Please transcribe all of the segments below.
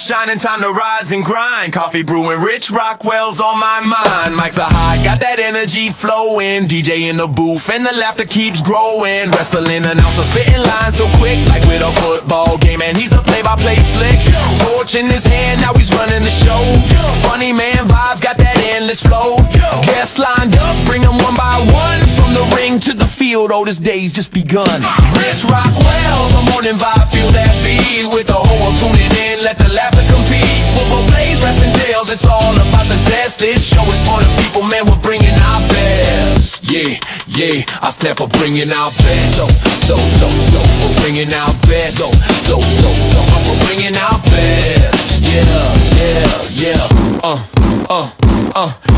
shining, time to rise and grind. Coffee brewing, Rich Rockwell's on my mind. Mics are high, got that energy flowing. DJ in the booth and the laughter keeps growing. Wrestling announcer spitting lines so quick, like with a football game. And he's a play-by-play slick. Torch in his hand, now he's running the show. Funny man vibes, got that endless flow. Guests lined up, bring them one by one. From the ring to the field, oh, this day's just begun. Rich Rockwell, the morning vibe, feel that beat. With the whole world tuning in, let the laughter compete. Football plays, wrestling tales, it's all about the zest. This show is for the people, man, we're bringing our best. Yeah, I step up bringing our best. So, we're bringing our best. So, we're bringing our best. Yeah.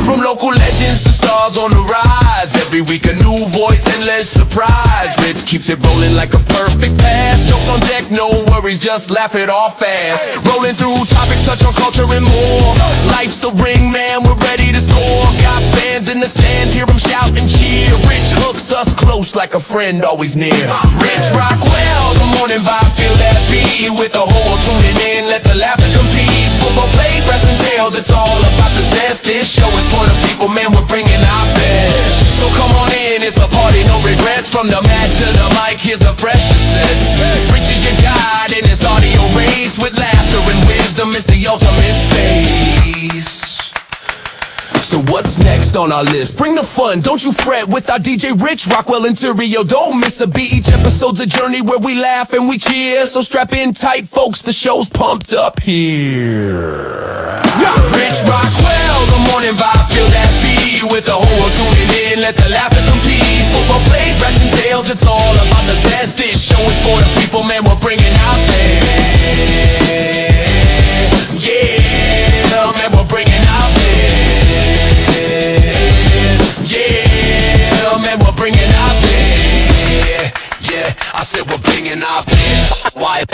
From local legends to stars on the rise. Every week a new voice, endless surprise. Rich keeps it rolling like a perfect pass. Jokes on deck, no worries, just laugh it off fast. Rolling through topics, touch on culture and more. Life's a ring, man, we're ready to score. Got fans in the stands, hear them shout and cheer. Rich hooks us close like a friend always near. Rich Rockwell, the morning vibe, feel that beat. With the whole world tuning in, let the laughter compete. Football plays, wrestling tales, it's all about the zest. This show is for the people, man, we're bringing our best. So come on in, it's a party, no regrets. From the mat to the mic, here's the freshest sets. Rich is your guide in this audio race. With laughter and wisdom, it's the ultimate space. So what's next on our list? Bring the fun, don't you fret. With our DJ Rich Rockwell Interior, don't miss a beat. Each episode's a journey where we laugh and we cheer. So strap in tight, folks, the show's pumped up here. Rich Rockwell, the morning vibe, feel that beat. With the whole world tuning in, let the laughter compete. Football plays, wrestling tales, it's all about the zest. This show is for the people, man, we're bringing out there. Yeah, man, we're bringing out there. Yeah, man, we're bringing out there. Yeah, I said we're bringing out there. Why?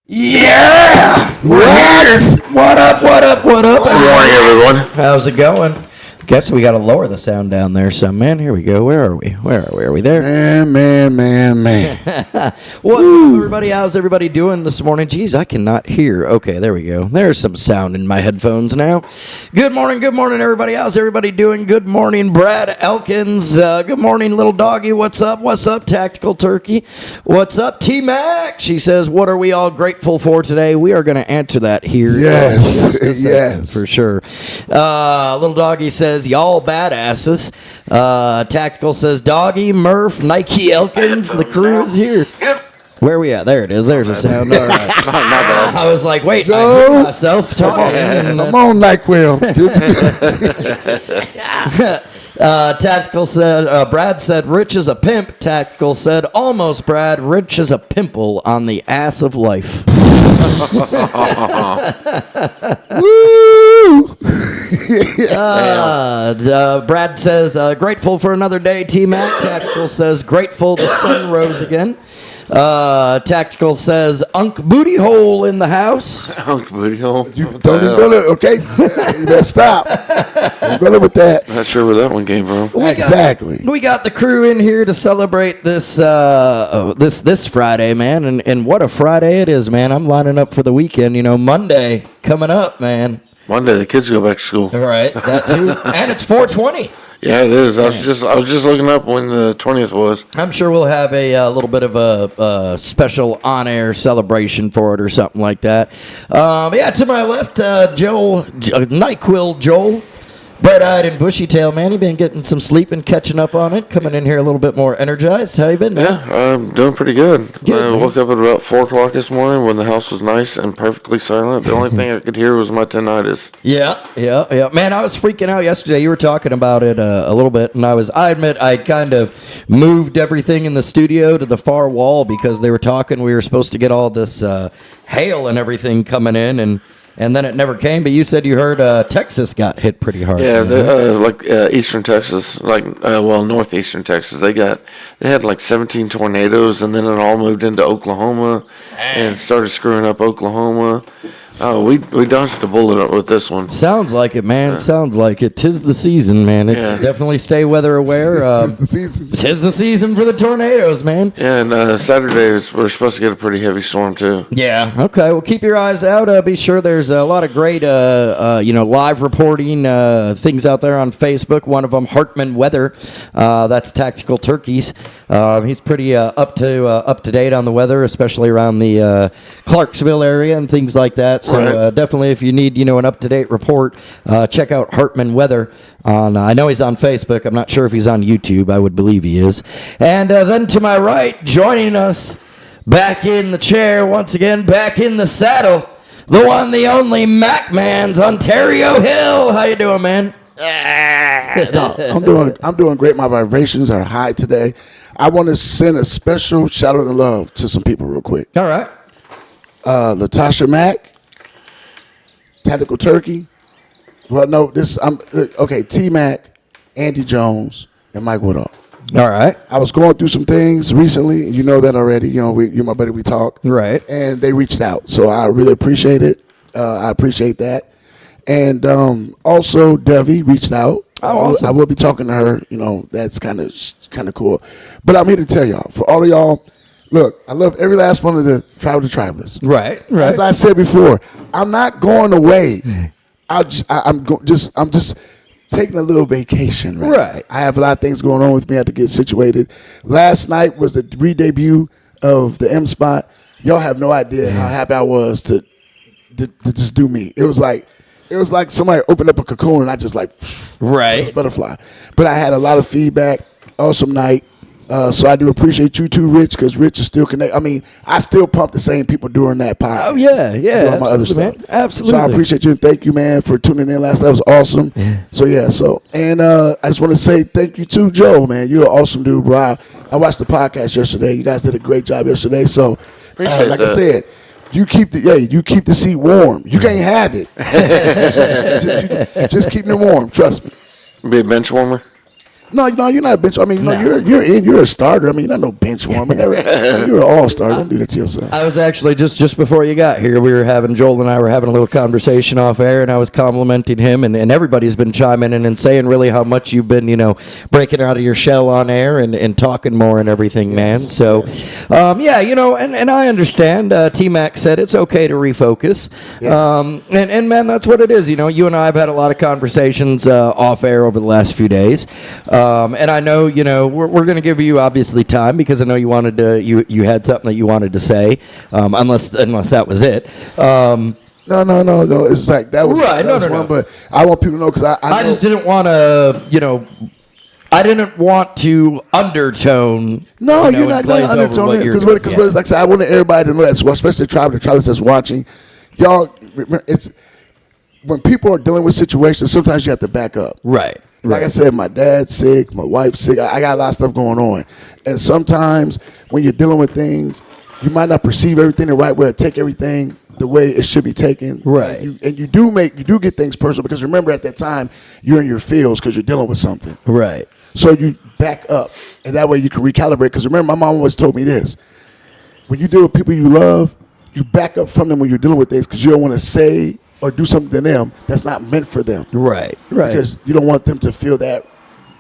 Yeah! What up? Good morning, everyone. How's it going? Guess we got to lower the sound down there some, man. Here we go. Where are we? Are we there? Man. What's up, everybody? How's everybody doing this morning? Jeez, I cannot hear. Okay, there we go. There's some sound in my headphones now. Good morning, everybody. How's everybody doing? Good morning, Brad Elkins. Good morning, little doggy. What's up? Tactical Turkey? What's up, T-Mac? She says, what are we all grateful for today? We are going to answer that here. Yes. For sure. Little doggy says, y'all badasses. Tactical says, Doggy, Murph, Nike Elkins, the crew is here. Where are we at? There it is. There's a sound. All right. I was like, wait, I heard myself talking. Come on, NyQuil. Tactical said, Brad said, Rich is a pimp. Tactical said, almost, Brad. Rich is a pimple on the ass of life. Woo! Brad says, grateful for another day, T-Mac. Tactical says, grateful the sun rose again. Tactical says, Unk Booty Hole in the house. Unk Booty Hole? You don't even go there, okay? You better stop. Don't go there with that. Not sure where that one came from. Exactly. We got the crew in here to celebrate this this Friday, man. And what a Friday it is, man. I'm lining up for the weekend. You know, Monday coming up, man. Monday, the kids go back to school. All right, that too. And it's 420. Yeah, it is. I was just looking up when the 20th was. I'm sure we'll have a little bit of a special on-air celebration for it or something like that. Yeah, to my left, Joel, NyQuil Joel. Bright-eyed and bushy-tailed, man. You been getting some sleep and catching up on it, coming in here a little bit more energized. How you been, man? Yeah, I'm doing pretty good. Good, I man. woke up at about 4 o'clock this morning when the house was nice and perfectly silent. The only thing I could hear was my tinnitus. Yeah. Man, I was freaking out yesterday. You were talking about it a little bit, and I admit I kind of moved everything in the studio to the far wall because they were talking. We were supposed to get all this hail and everything coming in, and then it never came. But you said you heard Texas got hit pretty hard. Yeah, eastern Texas, northeastern Texas. They had like 17 tornadoes, and then it all moved into Oklahoma and started screwing up Oklahoma. Oh, we dodged a bullet with this one. Sounds like it, man. Sounds like it. 'Tis the season, man. It's definitely stay weather aware. Tis the season. 'Tis the season for the tornadoes, man. Yeah, and Saturday we're supposed to get a pretty heavy storm too. Yeah. Okay. Well, keep your eyes out. Be sure there's a lot of great, live reporting things out there on Facebook. One of them, Hartman Weather. That's Tactical Turkeys. He's pretty up to date on the weather, especially around the Clarksville area and things like that. So definitely, if you need an up to date report, check out Hartman Weather. I know he's on Facebook. I'm not sure if he's on YouTube. I would believe he is. And then to my right, joining us. Back in the chair once again, back in the saddle, the one, the only Mac Man's Ontario Hill. How you doing, man? I'm doing great. My vibrations are high today. I want to send a special shout out of love to some people real quick. All right. Latasha Mack, Tactical Turkey. Well, no, T Mac, Andy Jones, and Mike Woodall. All right. I was going through some things recently. You know that already. You're my buddy. We talk. Right. And they reached out, so I really appreciate it. I appreciate that. And also, Devi reached out. Oh, awesome. I will be talking to her. That's kind of cool. But I'm here to tell y'all, for all of y'all, look, I love every last one of the Travel to Travelers. Right. As I said before, I'm not going away. I'm just taking a little vacation. Right. I have a lot of things going on with me. I have to get situated. Last night was the re-debut of the M Spot. Y'all have no idea how happy I was to just do me. It was like somebody opened up a cocoon and I just right. butterfly. But I had a lot of feedback. Awesome night. So I do appreciate you too, Rich, because Rich is still connected. I mean, I still pump the same people during that podcast. Oh, yeah. Doing my other stuff. Man. Absolutely. So I appreciate you and thank you, man, for tuning in last night. That was awesome. Yeah. And I just want to say thank you to Joe, man. You're an awesome dude, bro. I watched the podcast yesterday. You guys did a great job yesterday. So, like I said, you keep the seat warm. You can't have it. just keep me warm. Trust me. Be a bench warmer. No, you're not a bench. I mean, you're a starter. I mean, you're not no bench warmer. You're an all-star. Don't do that to yourself. I was actually just before you got here, Joel and I were having a little conversation off air, and I was complimenting him, and everybody's been chiming in and saying really how much you've been, breaking out of your shell on air and talking more and everything, man. So, and I understand. T-Mac said it's okay to refocus. Yeah. And man, that's what it is. You and I have had a lot of conversations off air over the last few days. And I know, we're going to give you obviously time because I know you wanted to, you had something that you wanted to say, unless that was it. No. It's like that was right. That was one, but I want people to know because I just didn't want to, I didn't want to undertone. No, you're not going to undertone it because like I said, I wanted everybody to know that, especially the travelers that's watching. Y'all, it's when people are dealing with situations. Sometimes you have to back up. Right. Like I said, my dad's sick, my wife's sick. I got a lot of stuff going on. And sometimes when you're dealing with things, you might not perceive everything the right way or take everything the way it should be taken. Right. And you do get things personal because remember at that time you're in your feels because you're dealing with something. Right. So you back up and that way you can recalibrate. Because remember, my mom always told me this. When you deal with people you love, you back up from them when you're dealing with things because you don't want to say or do something to them that's not meant for them. Right. Because you don't want them to feel that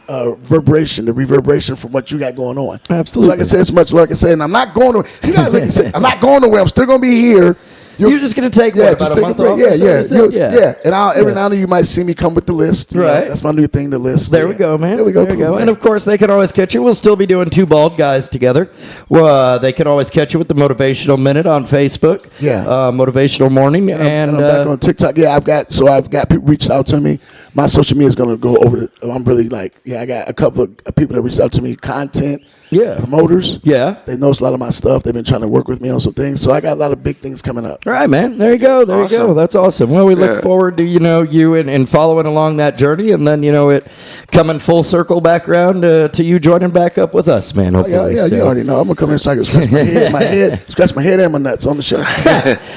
vibration, the reverberation from what you got going on. Absolutely. So like I said, it's much like I said, and I'm not going to. You guys make me say, I'm not going nowhere. I'm still going to be here. You're just going to take about a month off? Yeah. And every now and then you might see me come with the list. Right. That's my new thing, the list. There we go, man. There we go. And of course, they can always catch you. We'll still be doing Two Bald Guys together. Well, they can always catch you with the Motivational Minute on Facebook. Yeah. Motivational Morning. And I'm back on TikTok. Yeah, I've got people reached out to me. my social media is going to go over I'm really like, I got a couple of people that reached out to me, content promoters. Yeah. They noticed a lot of my stuff. They've been trying to work with me on some things. So I got a lot of big things coming up. All right, man. There you go. There you go. That's awesome. Well, we look forward to, you and following along that journey, and then, it coming full circle back around to you joining back up with us, man. Hopefully. Yeah, you already know. I'm going to come here so I can scratch my head and my nuts on the show.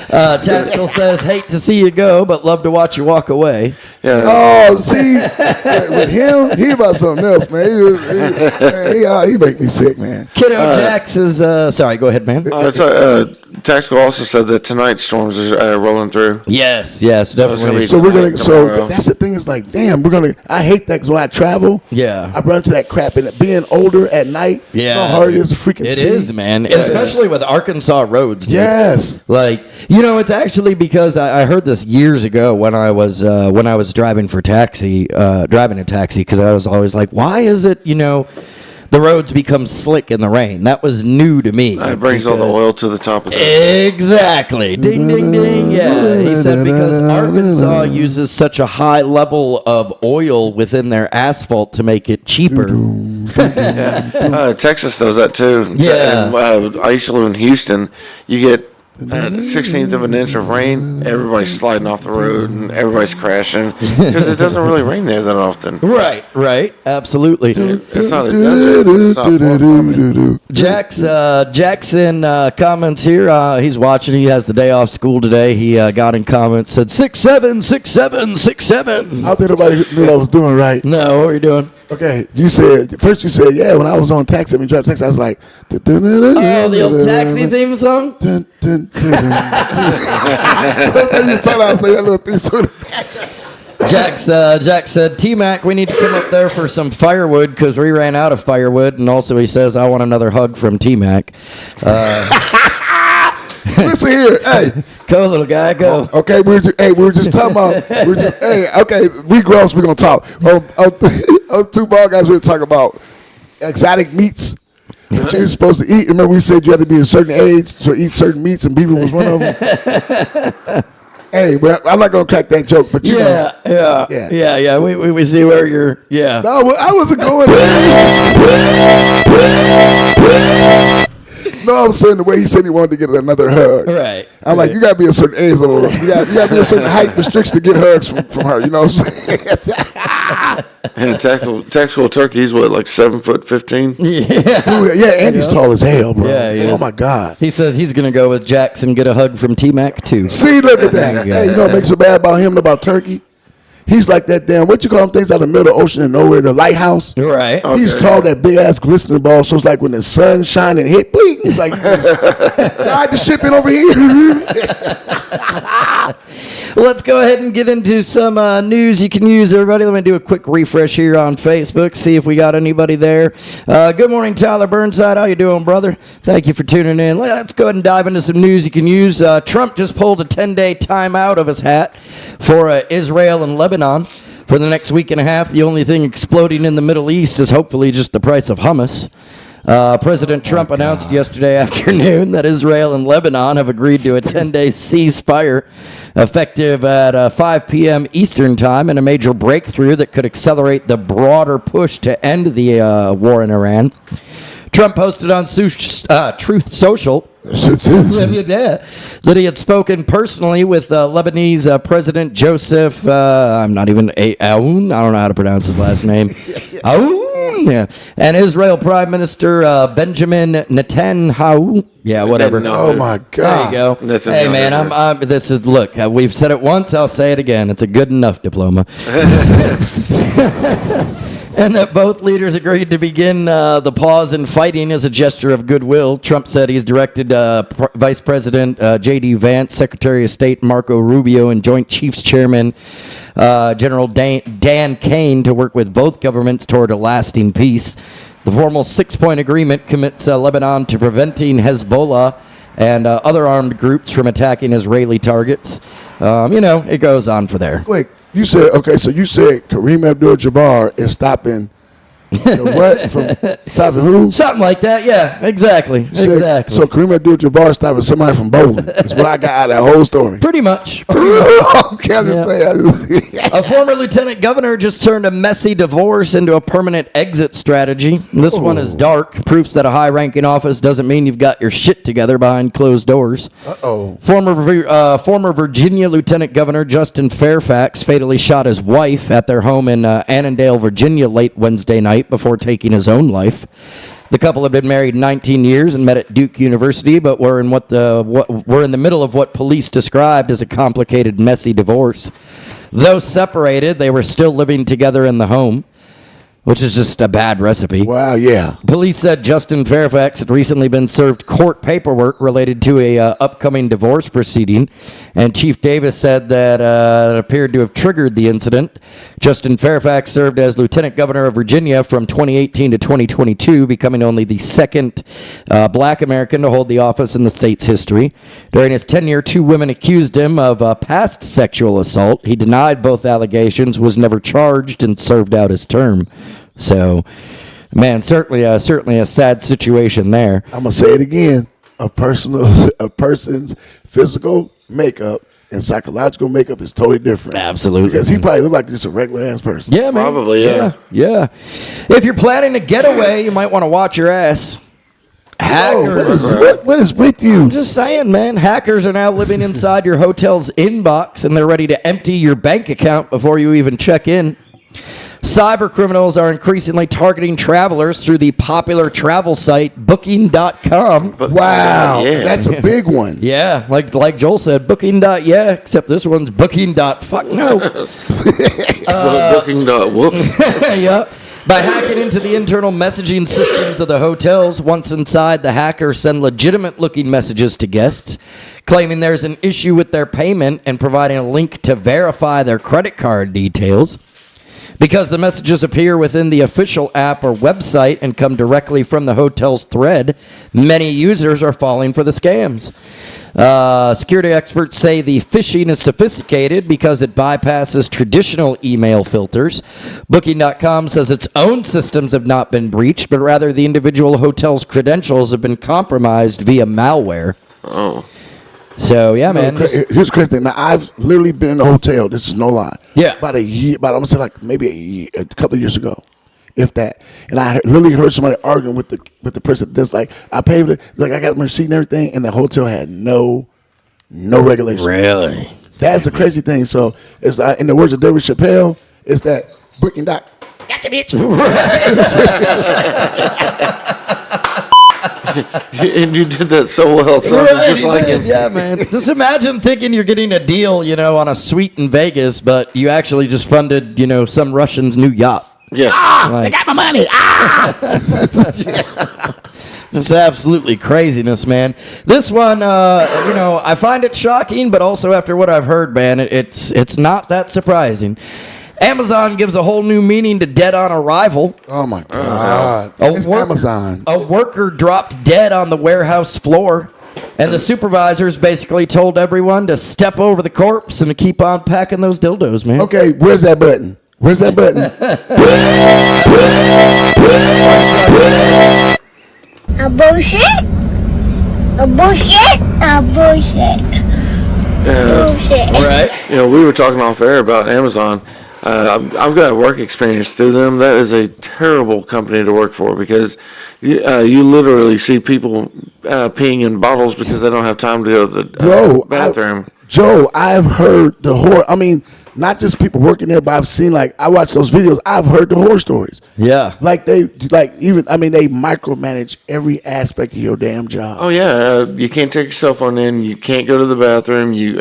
Tactical says, hate to see you go, but love to watch you walk away. Yeah. Oh, see, with him, he about something else, man. He make me sick, man. Kiddo Jax is, sorry, go ahead, man. Tactical also said that tonight's storms are rolling through. Yes, definitely. So that's the thing is like, damn, I hate that because when I travel, I run into that crap, and being older at night, you know how hard it is to freaking see. It is, man, especially with Arkansas roads. Dude. Yes. Like, it's actually because I heard this years ago when I was driving a taxi, because I was always like, why is it, the roads become slick in the rain? That was new to me. It brings all the oil to the top of it. Exactly. Ding, ding, ding. Yeah. He said because Arkansas uses such a high level of oil within their asphalt to make it cheaper. Texas does that too. Yeah. And, I used to live in Houston. You get 1/16 of an inch of rain, everybody's sliding off the road and everybody's crashing because it doesn't really rain there that often. Right, absolutely. It's not a desert. It's not far from it. Jackson comments here. He's watching. He has the day off school today. He got in comments, said 6'7", 6'7", 6'7". I don't think nobody knew what I was doing right. No, what were you doing? Okay, you said when I was on taxi, driving taxi, I was like, oh, the old taxi theme song? Jack said, T-Mac, we need to come up there for some firewood because we ran out of firewood. And also he says, I want another hug from T-Mac. Listen here, hey. Go, little guy, go. Okay, we were just talking about, we gross, we're going to talk. Two ball guys, we were talking about exotic meats that you're supposed to eat. Remember we said you had to be a certain age to eat certain meats, and beaver was one of them? Hey, but I'm not going to crack that joke, but you know. Yeah. We see where you're, No, I wasn't going No, I'm saying the way he said he wanted to get another hug. Right. I'm like, you got to be a certain age, you got to be a certain height restriction to get hugs from her. You know what I'm saying? And tactical turkey, he's what, like 7'15"? Yeah. Dude, and he's tall as hell, bro. Yeah, he is. Oh my God. He says he's going to go with Jackson, get a hug from T-Mac too. See, look at that. Hey, you know what makes it bad about him and about turkey? He's like that damn, what you call them things out of the middle of the ocean and nowhere, the lighthouse. Right. Okay. He's tall, that big ass glistening ball. So it's like when the sun shining and hit, bleep, it's like, ride the ship in over here. Let's go ahead and get into some news you can use, everybody. Let me do a quick refresh here on Facebook, see if we got anybody there. Good morning, Tyler Burnside. How you doing, brother? Thank you for tuning in. Let's go ahead and dive into some news you can use. Trump just pulled a 10-day timeout of his hat for Israel and Lebanon. For the next week and a half, the only thing exploding in the Middle East is hopefully just the price of hummus. President Trump announced yesterday afternoon that Israel and Lebanon have agreed to a 10-day ceasefire effective at 5 p.m. Eastern Time, and a major breakthrough that could accelerate the broader push to end the war in Iran. Trump posted on Truth Social that he had spoken personally with Lebanese President Joseph, I'm not even, Aoun, I don't know how to pronounce his last name, Aoun, and Israel Prime Minister Benjamin Netanyahu. Yeah, whatever. Oh my God. There you go. Hey man, look, we've said it once, I'll say it again. It's a good enough diploma. And that both leaders agreed to begin the pause in fighting as a gesture of goodwill. Trump said he's directed Vice President J.D. Vance, Secretary of State Marco Rubio, and Joint Chiefs Chairman General Dan Kane to work with both governments toward a lasting peace. The formal 6-point agreement commits Lebanon to preventing Hezbollah and other armed groups from attacking Israeli targets. It goes on for there. Wait, you said Kareem Abdul-Jabbar is stopping What? From stopping who? Something like that. Yeah, exactly. Exactly. So Kareem Abdul-Jabbar stopping somebody from bowling. That's what I got out of that whole story. Pretty much. Okay, I just say. A former lieutenant governor just turned a messy divorce into a permanent exit strategy. This one is dark. Proofs that a high-ranking office doesn't mean you've got your shit together behind closed doors. Former Virginia Lieutenant Governor Justin Fairfax fatally shot his wife at their home in Annandale, Virginia, late Wednesday night before taking his own life. The couple had been married 19 years and met at Duke University, but were in the middle of what police described as a complicated, messy divorce. Though separated, they were still living together in the home, which is just a bad recipe. Wow, yeah. Police said Justin Fairfax had recently been served court paperwork related to a upcoming divorce proceeding, and Chief Davis said that it appeared to have triggered the incident. Justin Fairfax served as Lieutenant Governor of Virginia from 2018 to 2022, becoming only the second black American to hold the office in the state's history. During his tenure, 2 women accused him of past sexual assault. He denied both allegations, was never charged, and served out his term. So, man, certainly a sad situation there. I'm gonna say it again: a person's physical makeup and psychological makeup is totally different. Absolutely, because he probably looked like just a regular ass person. Yeah, man. Probably, yeah. Yeah. If you're planning a getaway, you might want to watch your ass. Hackers. What is with you? I'm just saying, man. Hackers are now living inside your hotel's inbox, and they're ready to empty your bank account before you even check in. Cyber criminals are increasingly targeting travelers through the popular travel site Booking.com. Wow, yeah. that's a big one. Yeah, like Joel said, Booking.yeah, except this one's Booking.fuck no. Booking. Whoop. Yeah. By hacking into the internal messaging systems of the hotels, once inside, the hackers send legitimate-looking messages to guests, claiming there's an issue with their payment and providing a link to verify their credit card details. Because the messages appear within the official app or website and come directly from the hotel's thread, many users are falling for the scams. Security experts say the phishing is sophisticated because it bypasses traditional email filters. Booking.com says its own systems have not been breached, but rather the individual hotel's credentials have been compromised via malware. Oh. So, yeah, man. Here's the crazy thing. Now, I've literally been in a hotel. This is no lie. Yeah. About I'm going to say like maybe a couple of years ago, if that. And I literally heard somebody arguing with the person that's like, I paid for it. Like, I got my receipt and everything. And the hotel had no regulation. Really? That's the crazy thing. So, it's like, in the words of David Chappelle, it's that Booking. Gotcha, bitch. And you did that so well, son. Right, Just like it. yeah, man. Just imagine thinking you're getting a deal, on a suite in Vegas, but you actually just funded, some Russian's new yacht. Yeah. They got my money. Just absolutely craziness, man. This one, I find it shocking, but also after what I've heard, man, it's not that surprising. Amazon gives a whole new meaning to dead on arrival. Oh, my God. Amazon. A worker dropped dead on the warehouse floor, and the supervisors basically told everyone to step over the corpse and to keep on packing those dildos, man. Okay, where's that button? A bullshit. All right. We were talking off air about Amazon. I've got work experience through them. That is a terrible company to work for because you literally see people peeing in bottles because they don't have time to go to the bathroom. Joe, I've heard the horror. I mean, not just people working there, but I've seen I watch those videos. I've heard the horror stories. Yeah, they micromanage every aspect of your damn job. Oh yeah, you can't take your cell phone in. You can't go to the bathroom. You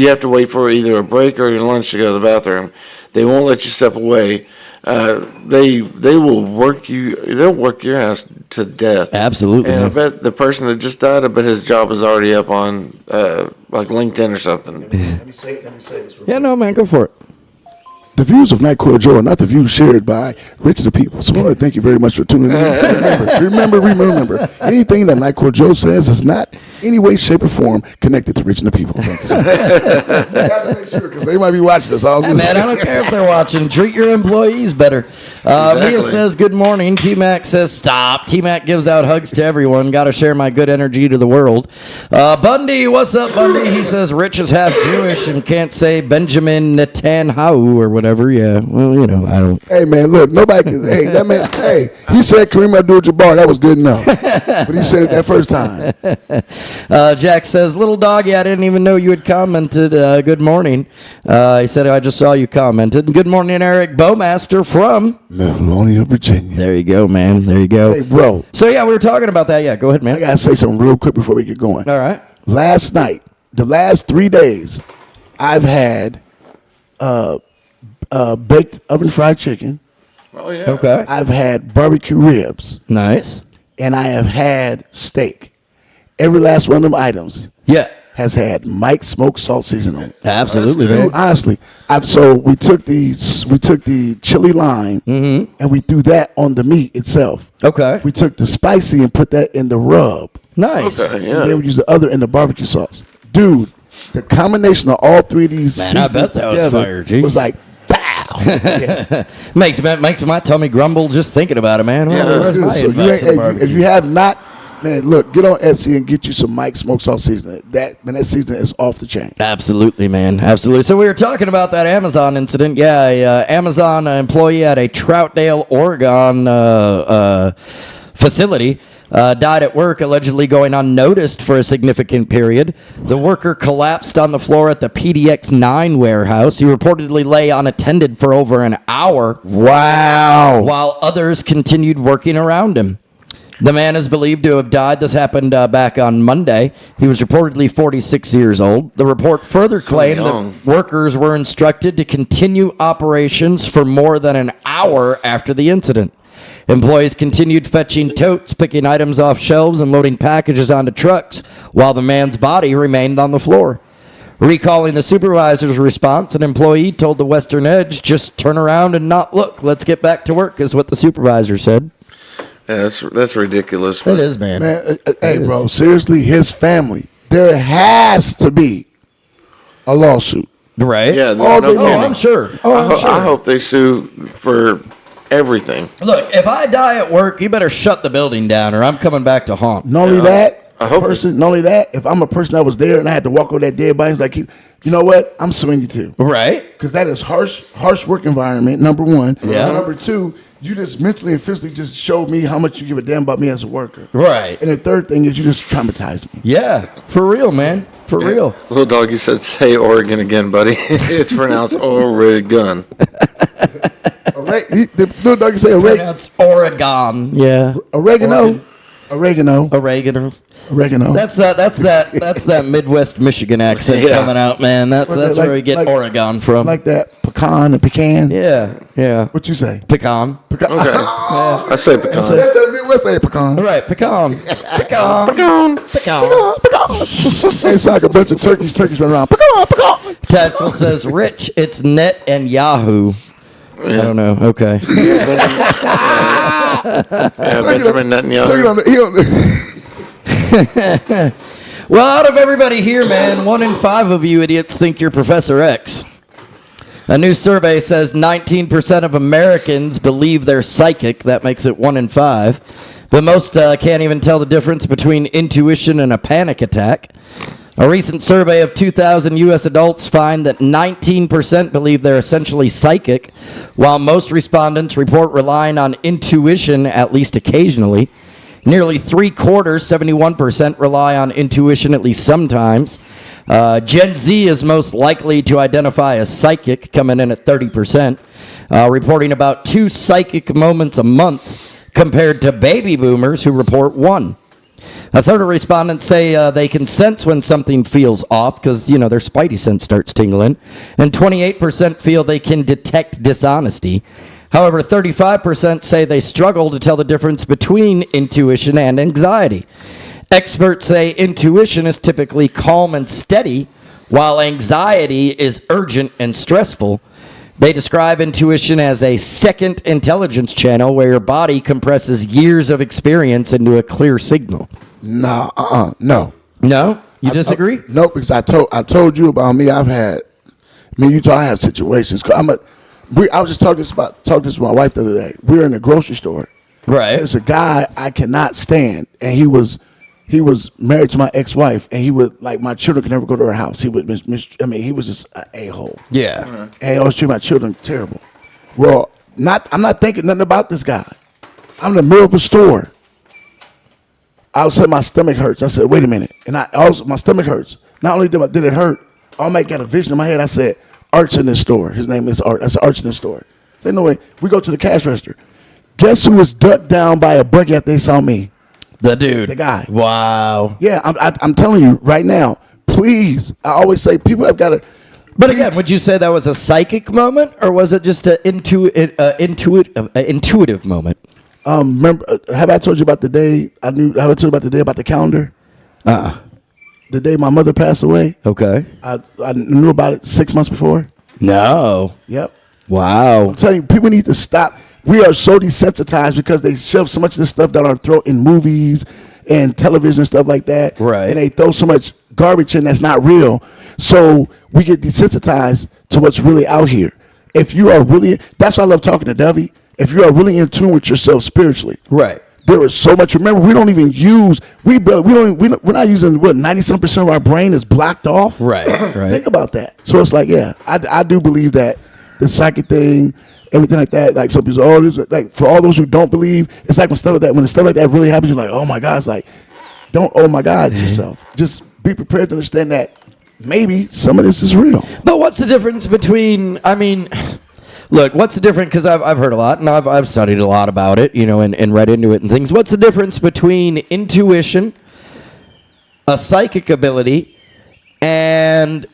have to wait for either a break or your lunch to go to the bathroom. They won't let you step away. They will work you. They'll work your ass to death. Absolutely. And I bet the person that just died, I bet his job is already up on like LinkedIn or something. Let me say this real quick. Yeah, no, man, go for it. The views of NyQuil Joe are not the views shared by Rich the People. So I want to thank you very much for tuning in. Remember, anything that NyQuil Joe says is not any way, shape, or form connected to Rich and the People. Thank you, sir. I have to make sure because they might be watching us. Man, I don't care if they're watching. Treat your employees better. Mia says, good morning. T-Mac says, stop. T-Mac gives out hugs to everyone. Got to share my good energy to the world. Bundy, what's up, Bundy? He says, Rich is half Jewish and can't say Benjamin Netanyahu or whatever. Yeah, well, you know, I don't. Hey, man, look, nobody can. Hey, that man, hey, he said Kareem Abdul-Jabbar. That was good enough. But he said it that first time. Jack says, little doggy, I didn't even know you had commented. Good morning. He said, I just saw you commented. And good morning, Eric Bowmaster from Melonia, Virginia. There you go, man. There you go. Hey, bro. So, yeah, we were talking about that. Yeah, go ahead, man. I got to say something real quick before we get going. All right. Last night, the last 3 days, I've had baked oven fried chicken. Oh, yeah. Okay. I've had barbecue ribs. Nice. And I have had steak. Every last one of them items Yeah. has had Mike's smoked salt seasoning on it. Absolutely, man. Dude, honestly, so we took the chili lime and we threw that on the meat itself. Okay. We took the spicy and put that in the rub. Nice. Okay, yeah. And then we used the other in the barbecue sauce. Dude, the combination of all three of these Man, I bet seasonings that was together fire, geez. was like, pow. Yeah. makes my tummy grumble just thinking about it, man. Yeah, Where's that's my good. So invite to the if barbecue? you have not, man, look, get on Etsy and get you some Mike's smoked salt seasoning. That seasoning is off the chain. Absolutely, man. Absolutely. So we were talking about that Amazon incident. Yeah, a Amazon employee at a Troutdale, Oregon facility died at work, allegedly going unnoticed for a significant period. The worker collapsed on the floor at the PDX-9 warehouse. He reportedly lay unattended for over an hour. Wow. While others continued working around him. The man is believed to have died. This happened back on Monday. He was reportedly 46 years old. The report further claimed young. that workers were instructed to continue operations for more than an hour after the incident. Employees continued fetching totes, picking items off shelves, and loading packages onto trucks, while the man's body remained on the floor. Recalling the supervisor's response, an employee told the Western Edge, just turn around and not look. Let's get back to work, is what the supervisor said. Yeah, that's ridiculous. It is, man. Hey, bro, seriously, his family, there has to be a lawsuit. Right? Yeah, Oh, no they- kidding. I'm sure. I hope they sue for everything. Look, if I die at work, you better shut the building down or I'm coming back to haunt. Not only that, I hope not only that, if I'm a person that was there and I had to walk over that dead body, it's like, you know what? I'm suing you too. Right? Because that is harsh work environment, number one. Yeah. And number two, you just mentally and physically just showed me how much you give a damn about me as a worker. Right. And the third thing is you just traumatized me. Yeah, for real, man. For real. Little doggy said, say Oregon again, buddy. It's pronounced Oregon. The little doggy say Pronounced Oregon. Yeah. oregano. Oregano. That's that Midwest Michigan accent Yeah. coming out, man. That's Like- where we get like- Oregon from. Like that pecan and pecan. yeah. What you say? Pecan. Pecan. Okay. I say pecan. That's that Midwest say pecan. All right, pecan. Hey, it's like a bunch of turkeys run around. Pecan. Tactical says, Rich, it's Net and Yahoo. I don't know. Okay. Yeah, Benjamin Netanyahu. Turkey on the Well, out of everybody here, man, 1 in 5 of you idiots think you're Professor X. A new survey says 19% of Americans believe they're psychic. That makes it 1 in 5. But most can't even tell the difference between intuition and a panic attack. A recent survey of 2,000 U.S. adults find that 19% believe they're essentially psychic, while most respondents report relying on intuition at least occasionally. Nearly 3/4, 71%, rely on intuition at least sometimes. Gen Z is most likely to identify as psychic, coming in at 30%, reporting about 2 psychic moments a month compared to baby boomers who report 1. A third of respondents say they can sense when something feels off because, their spidey sense starts tingling. And 28% feel they can detect dishonesty. However, 35% say they struggle to tell the difference between intuition and anxiety. Experts say intuition is typically calm and steady, while anxiety is urgent and stressful. They describe intuition as a second intelligence channel where your body compresses years of experience into a clear signal. no. No? You disagree? Nope, because I told you about me. I have situations. I was just talking this to my wife the other day. We were in a grocery store. Right. There's a guy I cannot stand, and he was married to my ex-wife, and he would like my children could never go to her house. He would he was just an a-hole. Yeah. And he always treated my children terrible. Well, I'm not thinking nothing about this guy. I'm in the middle of a store. I was saying my stomach hurts. I said, wait a minute. And my stomach hurts. Not only did it hurt, I got a vision in my head. I said, Art's in this store. His name is Art. I said, Art's in this store. I said, no way. We go to the cash register. Guess who was ducked down by a buggy after they saw me? The dude. The guy. Wow. Yeah, I'm telling you right now, please. I always say people have got to. But again, would you say that was a psychic moment, or was it just an intuitive moment? Remember, have I told you about the day have I told you about the day about the calendar? The day my mother passed away. Okay. I knew about it 6 months before. No. Yep. Wow. I'm telling you, people need to stop. We are so desensitized because they shove so much of this stuff down our throat in movies and television and stuff like that. Right. And they throw so much garbage in that's not real. So we get desensitized to what's really out here. If you are really, that's why I love talking to Dovey. If you are really in tune with yourself spiritually. Right. There is so much. Remember, we don't even use. We're not using 90% of our brain is blocked off. Right. Right. Think about that. So it's like, yeah, I do believe that the psychic thing, everything like that. Like some people, say, this like for all those who don't believe, it's like when stuff like that really happens, you're like, oh my God. It's like, don't oh my God yourself. Just be prepared to understand that maybe some of this is real. But what's the difference between? I mean. Look, what's the difference? Because I've heard a lot, and I've studied a lot about it, and read into it and things. What's the difference between intuition, a psychic ability, and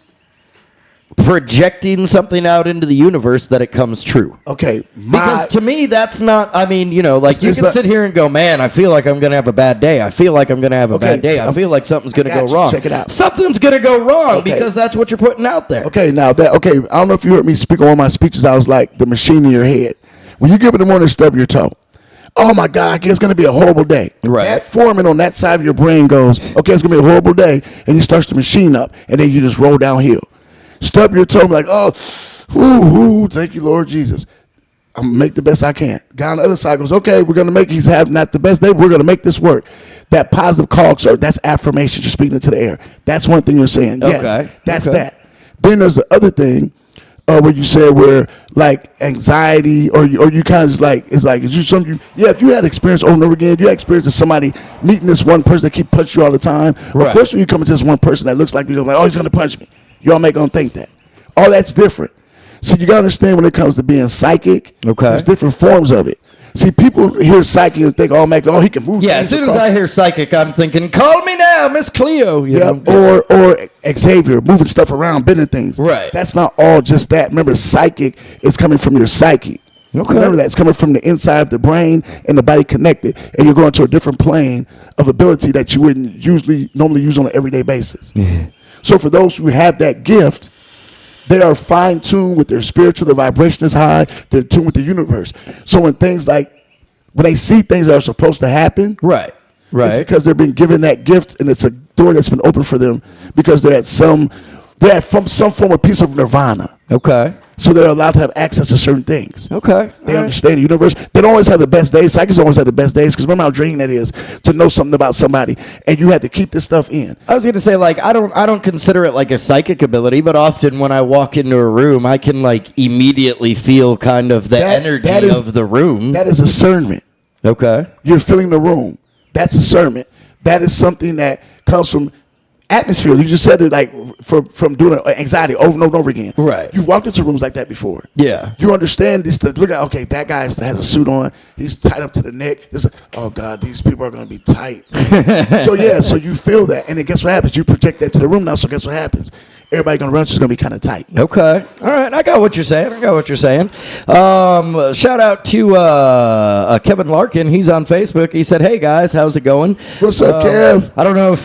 projecting something out into the universe that it comes true? Okay, because to me, that's not. I mean, you can sit here and go, man, I feel like I'm going to have a bad day. I feel like I'm going to have a bad day. I feel like something's going to go wrong. Check it out. Something's going to go wrong because that's what you're putting out there. Okay, I don't know if you heard me speak on one of my speeches. I was like the machine in your head. When you give it the morning, stub your toe. Oh my God, it's going to be a horrible day. Right. That foreman on that side of your brain goes, okay, it's going to be a horrible day, and he starts the machine up, and then you just roll downhill. Stub your toe, and be like, oh, thank you, Lord Jesus. I'm going to make the best I can. Guy on the other side goes, okay, we're going to make, he's having not the best day, we're going to make this work. That positive call, sir, that's affirmation. You're speaking into the air. That's one thing you're saying. Yes, that's that. Then there's the other thing where you said where like anxiety or you kind of just like, it's like, is you something if you had experience over and over again, you had experience of somebody meeting this one person that keep punching you all the time. Right. Of course, when you come into this one person that looks like you're like, oh, he's going to punch me. Y'all make them think that. All that's different. So you got to understand when it comes to being psychic, there's different forms of it. See, people hear psychic and think, oh, he can move. Yeah, as soon as I hear psychic, I'm thinking, call me now, Miss Cleo. Or Xavier, moving stuff around, bending things. Right. That's not all just that. Remember, psychic is coming from your psyche. Okay. Remember that. It's coming from the inside of the brain and the body connected. And you're going to a different plane of ability that you wouldn't normally use on an everyday basis. Yeah. So for those who have that gift, they are fine-tuned with their spiritual, their vibration is high, they're tuned with the universe. So when they see things that are supposed to happen, right, it's because they're being given that gift and it's a door that's been opened for them because they're at some form of piece of nirvana. Okay. So they're allowed to have access to certain things. Okay. They understand the universe. They don't always have the best days. Psychics always have the best days because remember how draining that is to know something about somebody and you had to keep this stuff in. I was going to say, like, I don't consider it like a psychic ability, but often when I walk into a room, I can like immediately feel kind of the energy of the room. That is discernment. Okay. You're feeling the room. That's discernment. That is something that comes from atmosphere. You just said it like from doing anxiety over and over again. Right. You walked into rooms like that before. Yeah. You understand this. Look at that guy has a suit on. He's tied up to the neck. Oh God, these people are going to be tight. So you feel that, and then guess what happens? You project that to the room now. So guess what happens? Everybody going to run. It's going to be kind of tight. Okay. All right. I got what you're saying. Shout out to Kevin Larkin. He's on Facebook. He said, "Hey guys, how's it going?" What's up, Kev? I don't know if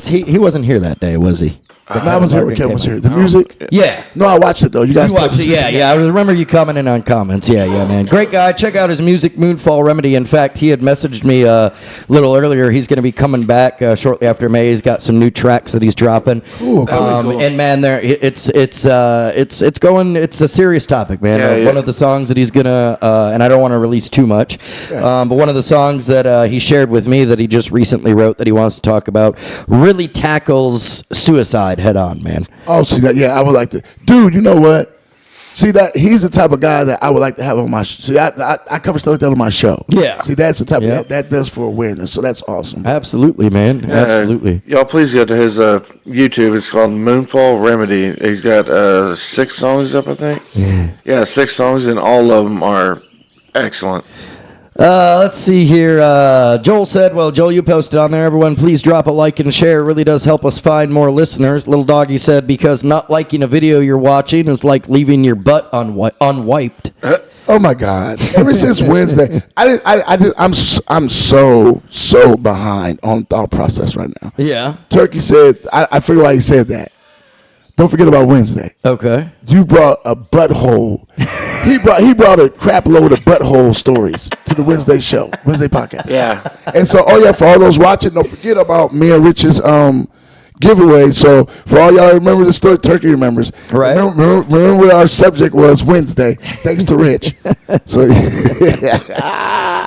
he wasn't here that day, was he? I was here when Kevin was here. The music? Yeah. No, I watched it, though. You guys watched it, yeah. I remember you commenting on comments. Yeah, man. Great guy. Check out his music, Moonfall Remedy. In fact, he had messaged me a little earlier. He's going to be coming back shortly after May. He's got some new tracks that he's dropping. Cool. And man, it's a serious topic, man. One of the songs that he's gonna, and I don't want to release too much, but one of the songs that he shared with me that he just recently wrote that he wants to talk about really tackles suicide head on, man. Oh, see that? Yeah, I would like to. Dude, you know what? See that he's the type of guy that I would like to have on my. See, I cover stuff like that on my show. Yeah. See, that's the type of that does for awareness. So that's awesome. Absolutely, man. Absolutely. Y'all, please go to his YouTube. It's called Moonfall Remedy. He's got 6 songs up, I think. Yeah, 6 songs, and all of them are excellent. Let's see here. Joel said, well, Joel, you posted on there. Everyone, please drop a like and share. It really does help us find more listeners. Little Doggy said, because not liking a video you're watching is like leaving your butt unwiped. Oh my God! Ever since Wednesday, I'm so behind on thought process right now. Yeah. Turkey said, I figure why he said that. Don't forget about Wednesday. Okay. You brought a butthole. He brought a crap load of butthole stories to the Wednesday podcast. Yeah. And so, for all those watching, don't forget about me and Rich's giveaway. So for all y'all remember the story, Turkey remembers. Right. Remember our subject was Wednesday. Thanks to Rich. So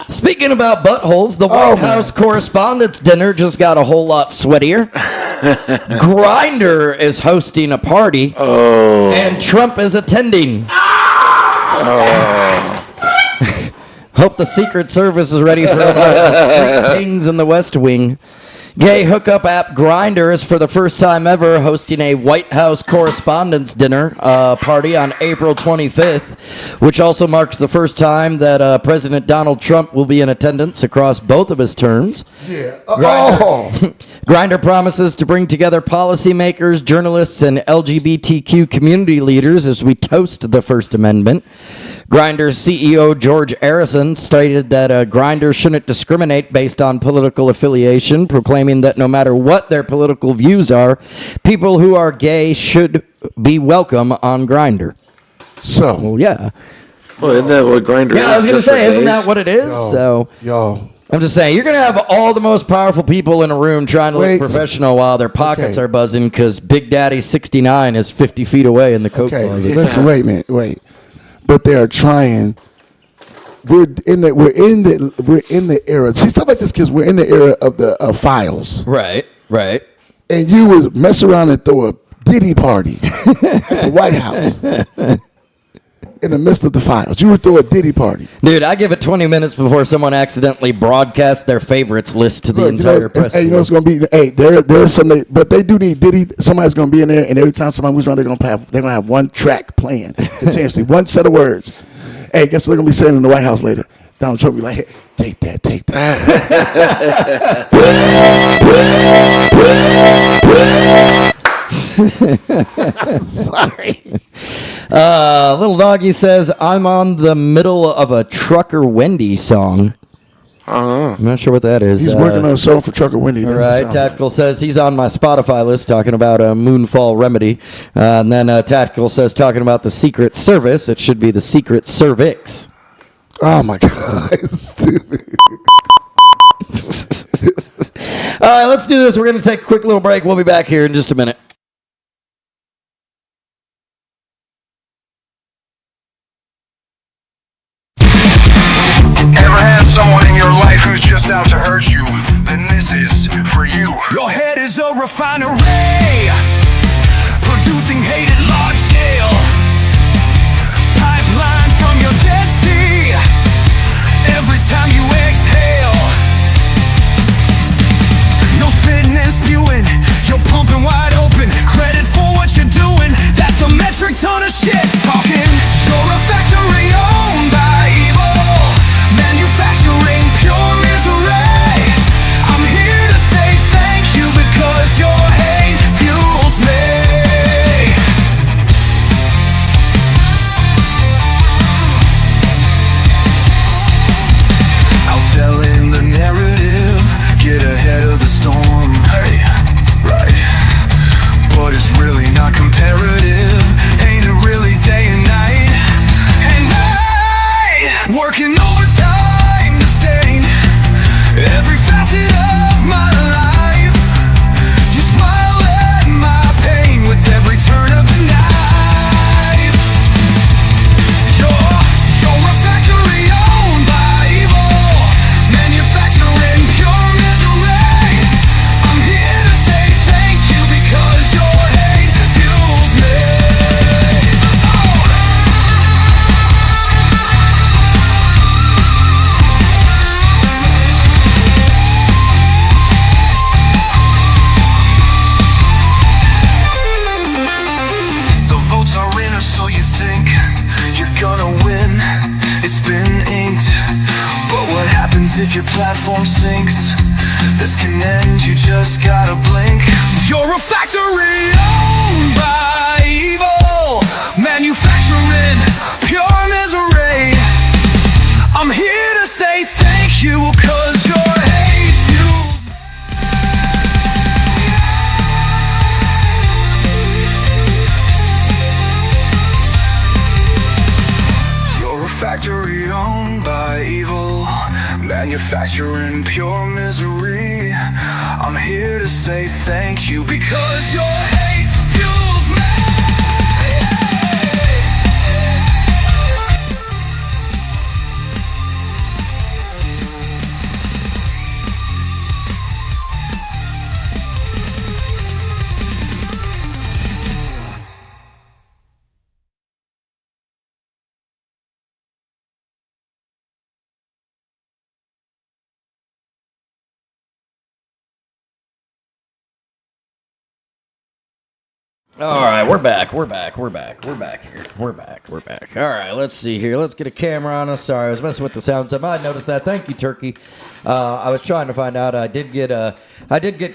speaking about buttholes, the White House Correspondents' Dinner just got a whole lot sweatier. Grindr is hosting a party, and Trump is attending. Hope the Secret Service is ready for the Street Kings in the West Wing. Gay hookup app Grindr is for the first time ever hosting a White House Correspondents' Dinner party on April 25th, which also marks the first time that President Donald Trump will be in attendance across both of his terms. Yeah. Grindr promises to bring together policymakers, journalists, and LGBTQ community leaders as we toast the First Amendment. Grindr's CEO George Arison stated that Grindr shouldn't discriminate based on political affiliation, proclaiming that no matter what their political views are, people who are gay should be welcome on Grindr. So, well, yeah. Well, isn't that what Grindr is? Yeah, I was going to say, isn't that what it is? Yo. I'm just saying, you're going to have all the most powerful people in a room trying to look professional while their pockets are buzzing because Big Daddy 69 is 50 feet away in the coke closet. Listen, wait. But they are trying. We're in the era. See, stuff like this, kids. We're in the era of the files. Right. And you would mess around and throw a Diddy party at the White House in the midst of the files. You would throw a Diddy party. Dude, I give it 20 minutes before someone accidentally broadcasts their favorites list to the entire press. Hey, you know it's going to be. Hey, there's something, but they do need Diddy. Somebody's going to be in there, and every time somebody moves around, they're going to have one track playing continuously, one set of words. Hey, guess what they're going to be saying in the White House later? Donald Trump will be like, hey, take that. Sorry. Little Doggy says, I'm on the middle of a Trucker Wendy song. I'm not sure what that is. He's working on a song for Trucker Wendy. Right. Tactical says he's on my Spotify list talking about a Moonfall Remedy. And then Tactical says talking about the Secret Service. It should be the Secret Cervix. Oh, my God. Stupid. All right, let's do this. We're going to take a quick little break. We'll be back here in just a minute. Ever had someone in your life who's just out to hurt you? Then this is for you. Your head is a refinery, producing hate at large scale. Pipeline from your Dead Sea, every time you exhale. No spitting and spewing, you're pumping wide open. Credit for what you're doing, that's a metric ton of shit talking. You're a factory owned by evil, manufacturing pure misery. I'm here to say thank you because you're hate. platform sinks. This can end, you just gotta blink. You're a factory owned by evil, manufacturing pure misery. I'm here to say thank you, cause your hate fuels. You're a factory owned by evil, manufacturing pure misery. I'm here to say thank you because your hate fuels me. All right, we're back here. We're back. All right, let's see here. Let's get a camera on us. Sorry, I was messing with the sound. I noticed that. Thank you, Turkey. I was trying to find out. I did get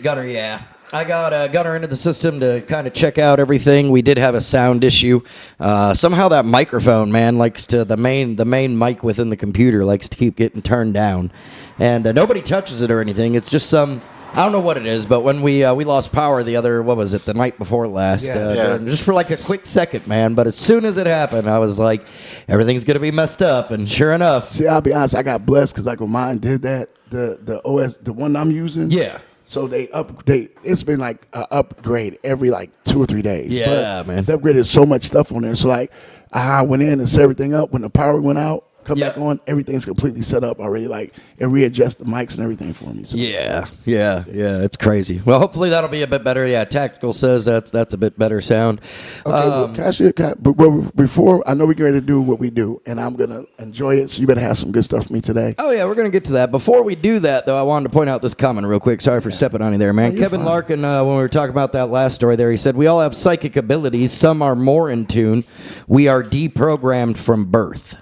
Gunner. Yeah, I got Gunner into the system to kind of check out everything. We did have a sound issue. Somehow that microphone, man, likes to the main mic within the computer likes to keep getting turned down, and nobody touches it or anything. It's just some. I don't know what it is, but when we lost power the night before last, just for like a quick second, man. But as soon as it happened, I was like, everything's going to be messed up. And sure enough. See, I'll be honest, I got blessed because like when mine did that, the OS, the one I'm using. Yeah. So it's been like an upgrade every like 2 or 3 days. Yeah, but man. They upgraded so much stuff on there. So like I went in and set everything up. When the power went out, come back on, everything's completely set up already. Like it readjusts the mics and everything for me. So. Yeah, it's crazy. Well, hopefully that'll be a bit better. Yeah, Tactical says that's a bit better sound. Okay, but before I know we're going to do what we do, and I'm gonna enjoy it. So you better have some good stuff for me today. Oh yeah, we're gonna get to that. Before we do that, though, I wanted to point out this comment real quick. Sorry for stepping on you there, man. Kevin fine. Larkin, when we were talking about that last story there, he said we all have psychic abilities. Some are more in tune. We are deprogrammed from birth.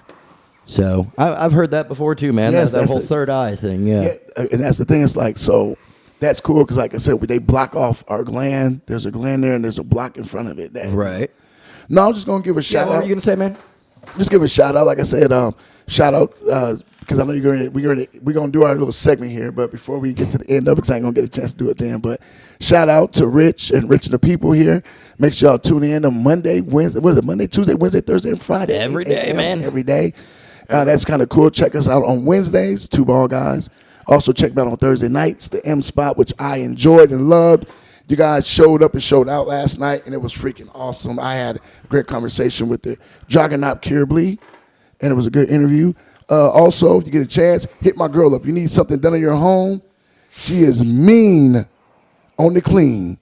So I've heard that before too, man. Yes, that whole third eye thing. Yeah, and that's the thing. It's like so. That's cool because, like I said, they block off our gland. There's a gland there, and there's a block in front of it. Right. No, I'm just gonna give a shout What out. were you gonna say, man? Just give a shout out. Like I said, shout out because I know we're gonna do our little segment here. But before we get to the end of it, because I ain't gonna get a chance to do it then. But shout out to Rich and the people here. Make sure y'all tune in on Monday, Wednesday. What is it? Monday, Tuesday, Wednesday, Thursday, and Friday. Every day, man. Every day. That's kind of cool. Check us out on Wednesdays, Two Ball Guys. Also check me out on Thursday nights, the M Spot, which I enjoyed and loved. You guys showed up and showed out last night, and it was freaking awesome. I had a great conversation with the Juggernaut Kirbley, and it was a good interview. Also, if you get a chance, hit my girl up. You need something done in your home, she is mean on the clean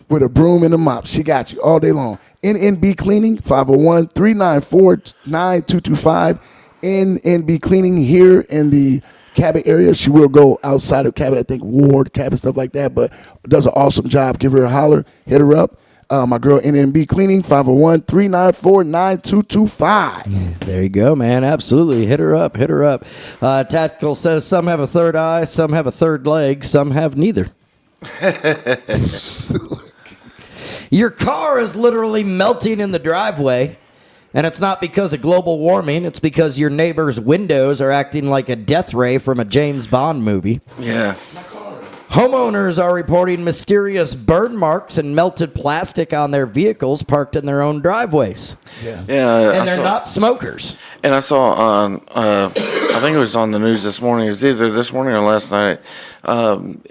with a broom and a mop. She got you all day long. NNB Cleaning, 501-394-9225. NNB Cleaning here in the Cabot area. She will go outside of Cabot, I think Ward, Cabot, stuff like that, but does an awesome job. Give her a holler. Hit her up. My girl, NNB Cleaning, 501-394-9225. There you go, man. Absolutely. Hit her up. Tactical says some have a third eye, some have a third leg, some have neither. Your car is literally melting in the driveway. And it's not because of global warming. It's because your neighbor's windows are acting like a death ray from a James Bond movie. Yeah. Homeowners are reporting mysterious burn marks and melted plastic on their vehicles parked in their own driveways. Yeah. And they're not smokers. And I saw on, I think it was on the news this morning. It was either this morning or last night.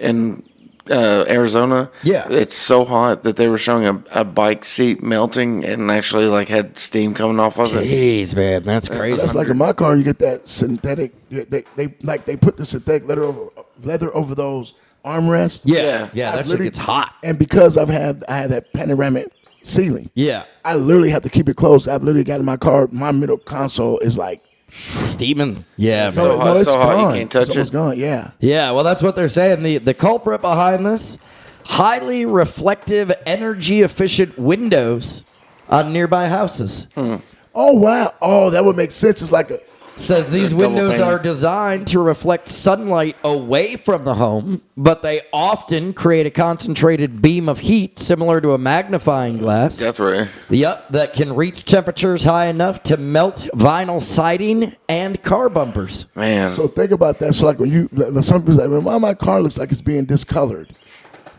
In Arizona. Yeah. It's so hot that they were showing a bike seat melting and actually like had steam coming off of it. Jeez, man, that's crazy. That's like in my car, you get that synthetic. They put the synthetic leather over those armrests. Yeah, that shit gets hot. And because I had that panoramic ceiling. Yeah. I literally have to keep it closed. I've literally got in my car. My middle console is like steaming. Yeah, So hot, it's so hot gone. you can't touch It's almost it. gone. Yeah. Yeah, well, that's what they're saying. The culprit behind this, highly reflective, energy-efficient windows on nearby houses. Oh wow. Oh, that would make sense. It's like Says these Double windows pane. are designed to reflect sunlight away from the home, but they often create a concentrated beam of heat similar to a magnifying glass. Death ray. Yep, that can reach temperatures high enough to melt vinyl siding and car bumpers. Man. So think about that. So like when some people say, "Why my car looks like it's being discolored?"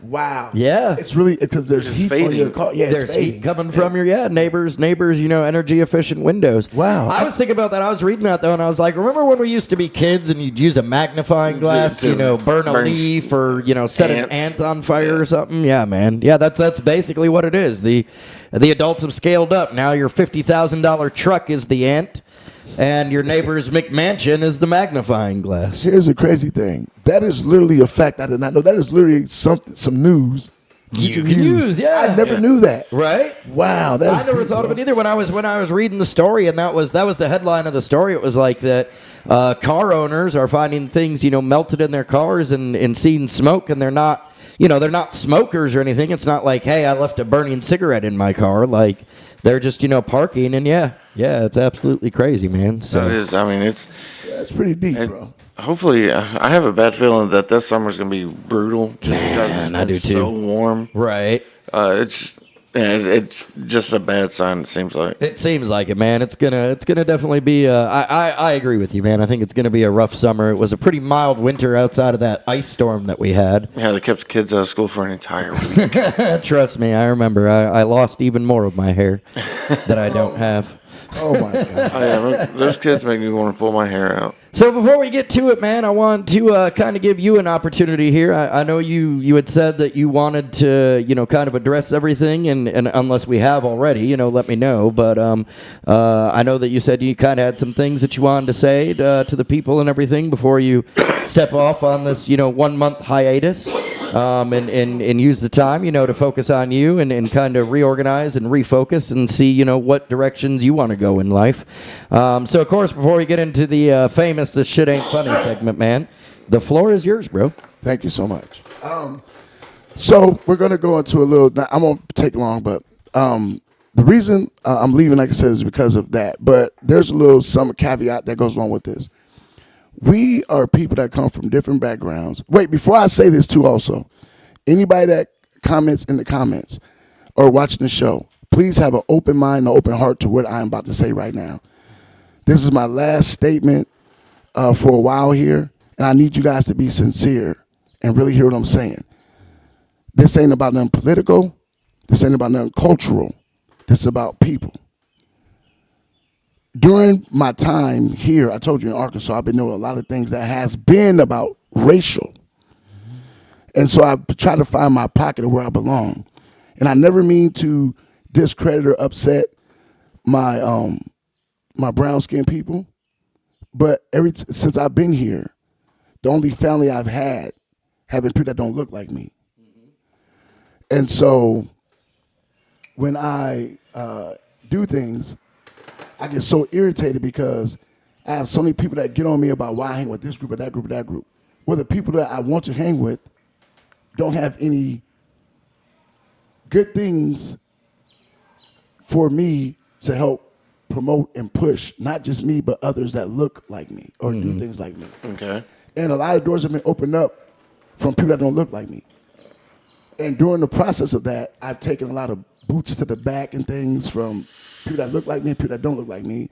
Wow. Yeah. It's really because there's It's heat on your fading. car. Yeah, There's it's fading. heat coming from your neighbors, energy efficient windows. Wow. I was thinking about that. I was reading that though, and I was like, remember when we used to be kids and you'd use a magnifying glass to, burn a burn leaf or set an ants. ant on fire or something? Yeah, man. Yeah, that's basically what it is. The adults have scaled up. Now your $50,000 truck is the ant, and your neighbor's McMansion is the magnifying glass. Here's the crazy thing. That is literally a fact I did not know. That is literally some news You can use, yeah. I never knew that. Right? Wow, that's I never deep, thought of bro. it either when I was reading the story, and that was the headline of the story. It was like that car owners are finding things melted in their cars and seeing smoke, and they're not smokers or anything. It's not like, hey, I left a burning cigarette in my car. Like they're just parking, and yeah, it's absolutely crazy, man. So That is, I mean, it's. That's pretty deep, it- bro. Hopefully, I have a bad feeling that this summer's going to be brutal. Just because it's I do been too. So warm. right. It's just a bad sign. It seems like. It seems like it, man. It's gonna definitely be. I agree with you, man. I think it's gonna be a rough summer. It was a pretty mild winter outside of that ice storm that we had. Yeah, they kept kids out of school for an entire week. Trust me, I remember. I lost even more of my hair that I don't have. Oh my god. Oh, yeah, those kids make me want to pull my hair out. So before we get to it, man, I want to kind of give you an opportunity here. I know you had said that you wanted to, kind of address everything, and unless we have already, let me know. But I know that you said you kind of had some things that you wanted to say to the people and everything before you step off on this, 1 month hiatus. And use the time, to focus on you and kind of reorganize and refocus and see, what directions you want to go in life. So, of course, before we get into the famous "This Shit Ain't Funny" segment, man, the floor is yours, bro. Thank you so much. So we're gonna go into a little. I won't take long, but the reason I'm leaving, like I said, is because of that. But there's some caveat that goes along with this. We are people that come from different backgrounds. Wait, before I say this too, also, anybody that comments in the comments or watching the show, please have an open mind, an open heart to what I'm about to say right now. This is my last statement for a while here, and I need you guys to be sincere and really hear what I'm saying. This ain't about nothing political. This ain't about nothing cultural. This is about people. During my time here, I told you in Arkansas, I've been doing a lot of things that has been about racial. And so I try to find my pocket of where I belong. And I never mean to discredit or upset my my brown skinned people. But since I've been here, the only family I've had have been people that don't look like me. And so when I do things, I get so irritated because I have so many people that get on me about why I hang with this group or that group or that group. Well, the people that I want to hang with don't have any good things for me to help promote and push, not just me, but others that look like me or do things like me. Okay. And a lot of doors have been opened up from people that don't look like me. And during the process of that, I've taken a lot of boots to the back and things from people that look like me and people that don't look like me.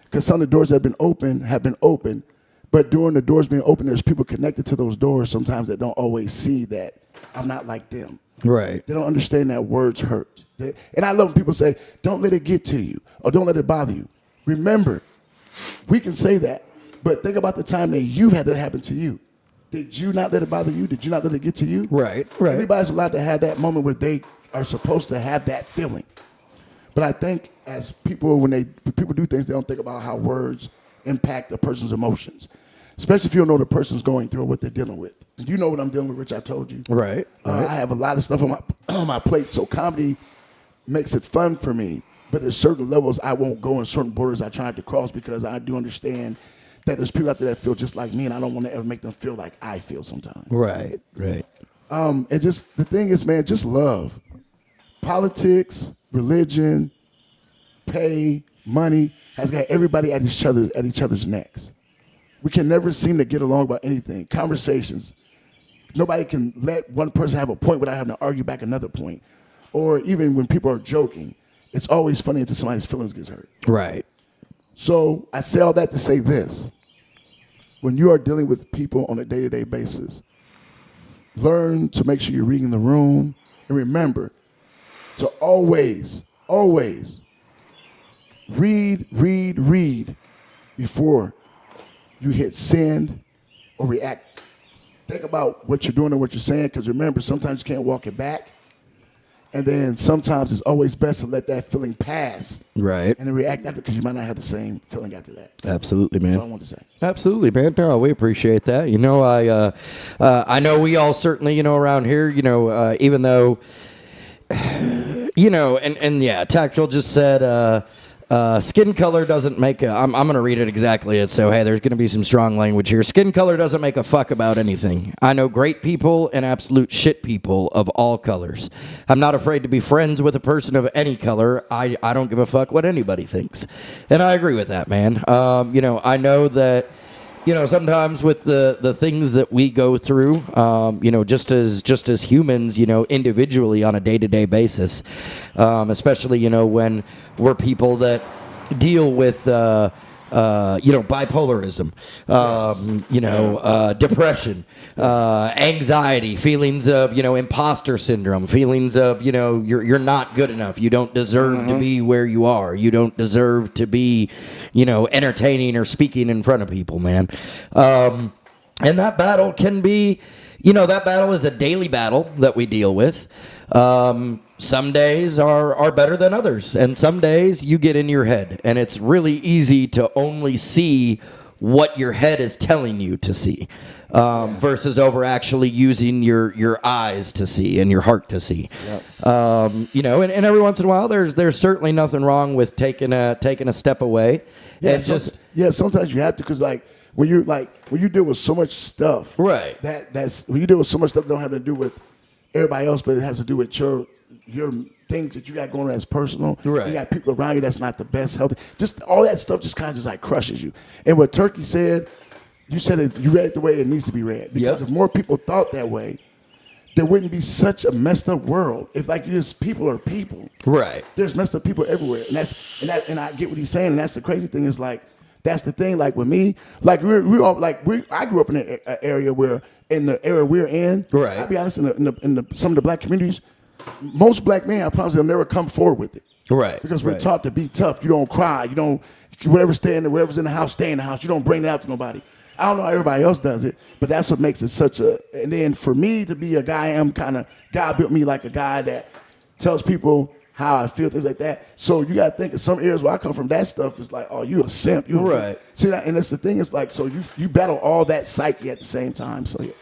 Because some of the doors that have been open, but during the doors being open, there's people connected to those doors sometimes that don't always see that I'm not like them. Right. They don't understand that words hurt. And I love when people say, don't let it get to you or don't let it bother you. Remember, we can say that, but think about the time that you've had that happen to you. Did you not let it bother you? Did you not let it get to you? Right. Everybody's allowed to have that moment where they are supposed to have that feeling. But I think as people, when people do things, they don't think about how words impact a person's emotions, especially if you don't know the person's going through or what they're dealing with. You know what I'm dealing with, Rich, I've told you. Right. I have a lot of stuff on my plate, so comedy makes it fun for me. But there's certain levels I won't go and certain borders I try to cross because I do understand that there's people out there that feel just like me, and I don't want to ever make them feel like I feel sometimes. Right. And just the thing is, man, just love. Politics, religion, pay, money, has got everybody at each other's necks. We can never seem to get along about anything. Conversations. Nobody can let one person have a point without having to argue back another point. Or even when people are joking, it's always funny until somebody's feelings gets hurt. Right. So I say all that to say this. When you are dealing with people on a day-to-day basis, learn to make sure you're reading the room. And remember to always read before you hit send or react. Think about what you're doing and what you're saying, because remember, sometimes you can't walk it back. And then sometimes it's always best to let that feeling pass. Right. And then react after, because you might not have the same feeling after that. Absolutely, man. That's all I want to say. Absolutely, man. No, we appreciate that. You know, I know we all certainly, you know, around here, you know, even though, you know, and yeah, Tactical just said, skin color doesn't make a, I'm going to read it exactly. So, hey, there's going to be some strong language here. Skin color doesn't make a fuck about anything. I know great people and absolute shit people of all colors. I'm not afraid to be friends with a person of any color. I don't give a fuck what anybody thinks. And I agree with that, man. You know, I know that, you know, sometimes with the things that we go through, you know, just as humans, you know, individually on a day-to-day basis, especially, you know, when we're people that deal with, you know, bipolarism, you know, depression, anxiety, feelings of, you know, imposter syndrome, feelings of, you know, you're not good enough. You don't deserve to be where you are. You don't deserve to be, you know, entertaining or speaking in front of people, man. And that battle can be, you know, that battle is a daily battle that we deal with. Some days are better than others, and some days you get in your head, and it's really easy to only see what your head is telling you to see, versus over actually using your eyes to see and your heart to see. Yep. You know, and every once in a while, there's certainly nothing wrong with taking a step away. Yeah, and just sometimes you have to, because when you deal with so much stuff, right? That's when you deal with so much stuff that don't have to do with everybody else, but it has to do with your things that you got going on as personal. Right. You got people around you that's not the best healthy. Just all that stuff just kind of just like crushes you. And what Turkey said, you said it, you read it the way it needs to be read. Because if more people thought that way, there wouldn't be such a messed up world. If like just people are people. Right. There's messed up people everywhere. And I get what he's saying, and that's the crazy thing is like, that's the thing, like with me, like I grew up in an area where, in the area we're in, right. I'll be honest, in some of the black communities, most black men, I promise they'll never come forward with it. Right. Because we're taught to be tough. You don't cry. You don't, whatever's in the house, stay in the house. You don't bring that out to nobody. I don't know how everybody else does it, but that's what makes it such a, and then for me to be a guy, God built me like a guy that tells people how I feel, things like that. So you got to think in some areas where I come from, that stuff is like, oh, you a simp. Right. See that? And that's the thing. It's like, so you battle all that psyche at the same time. So yeah.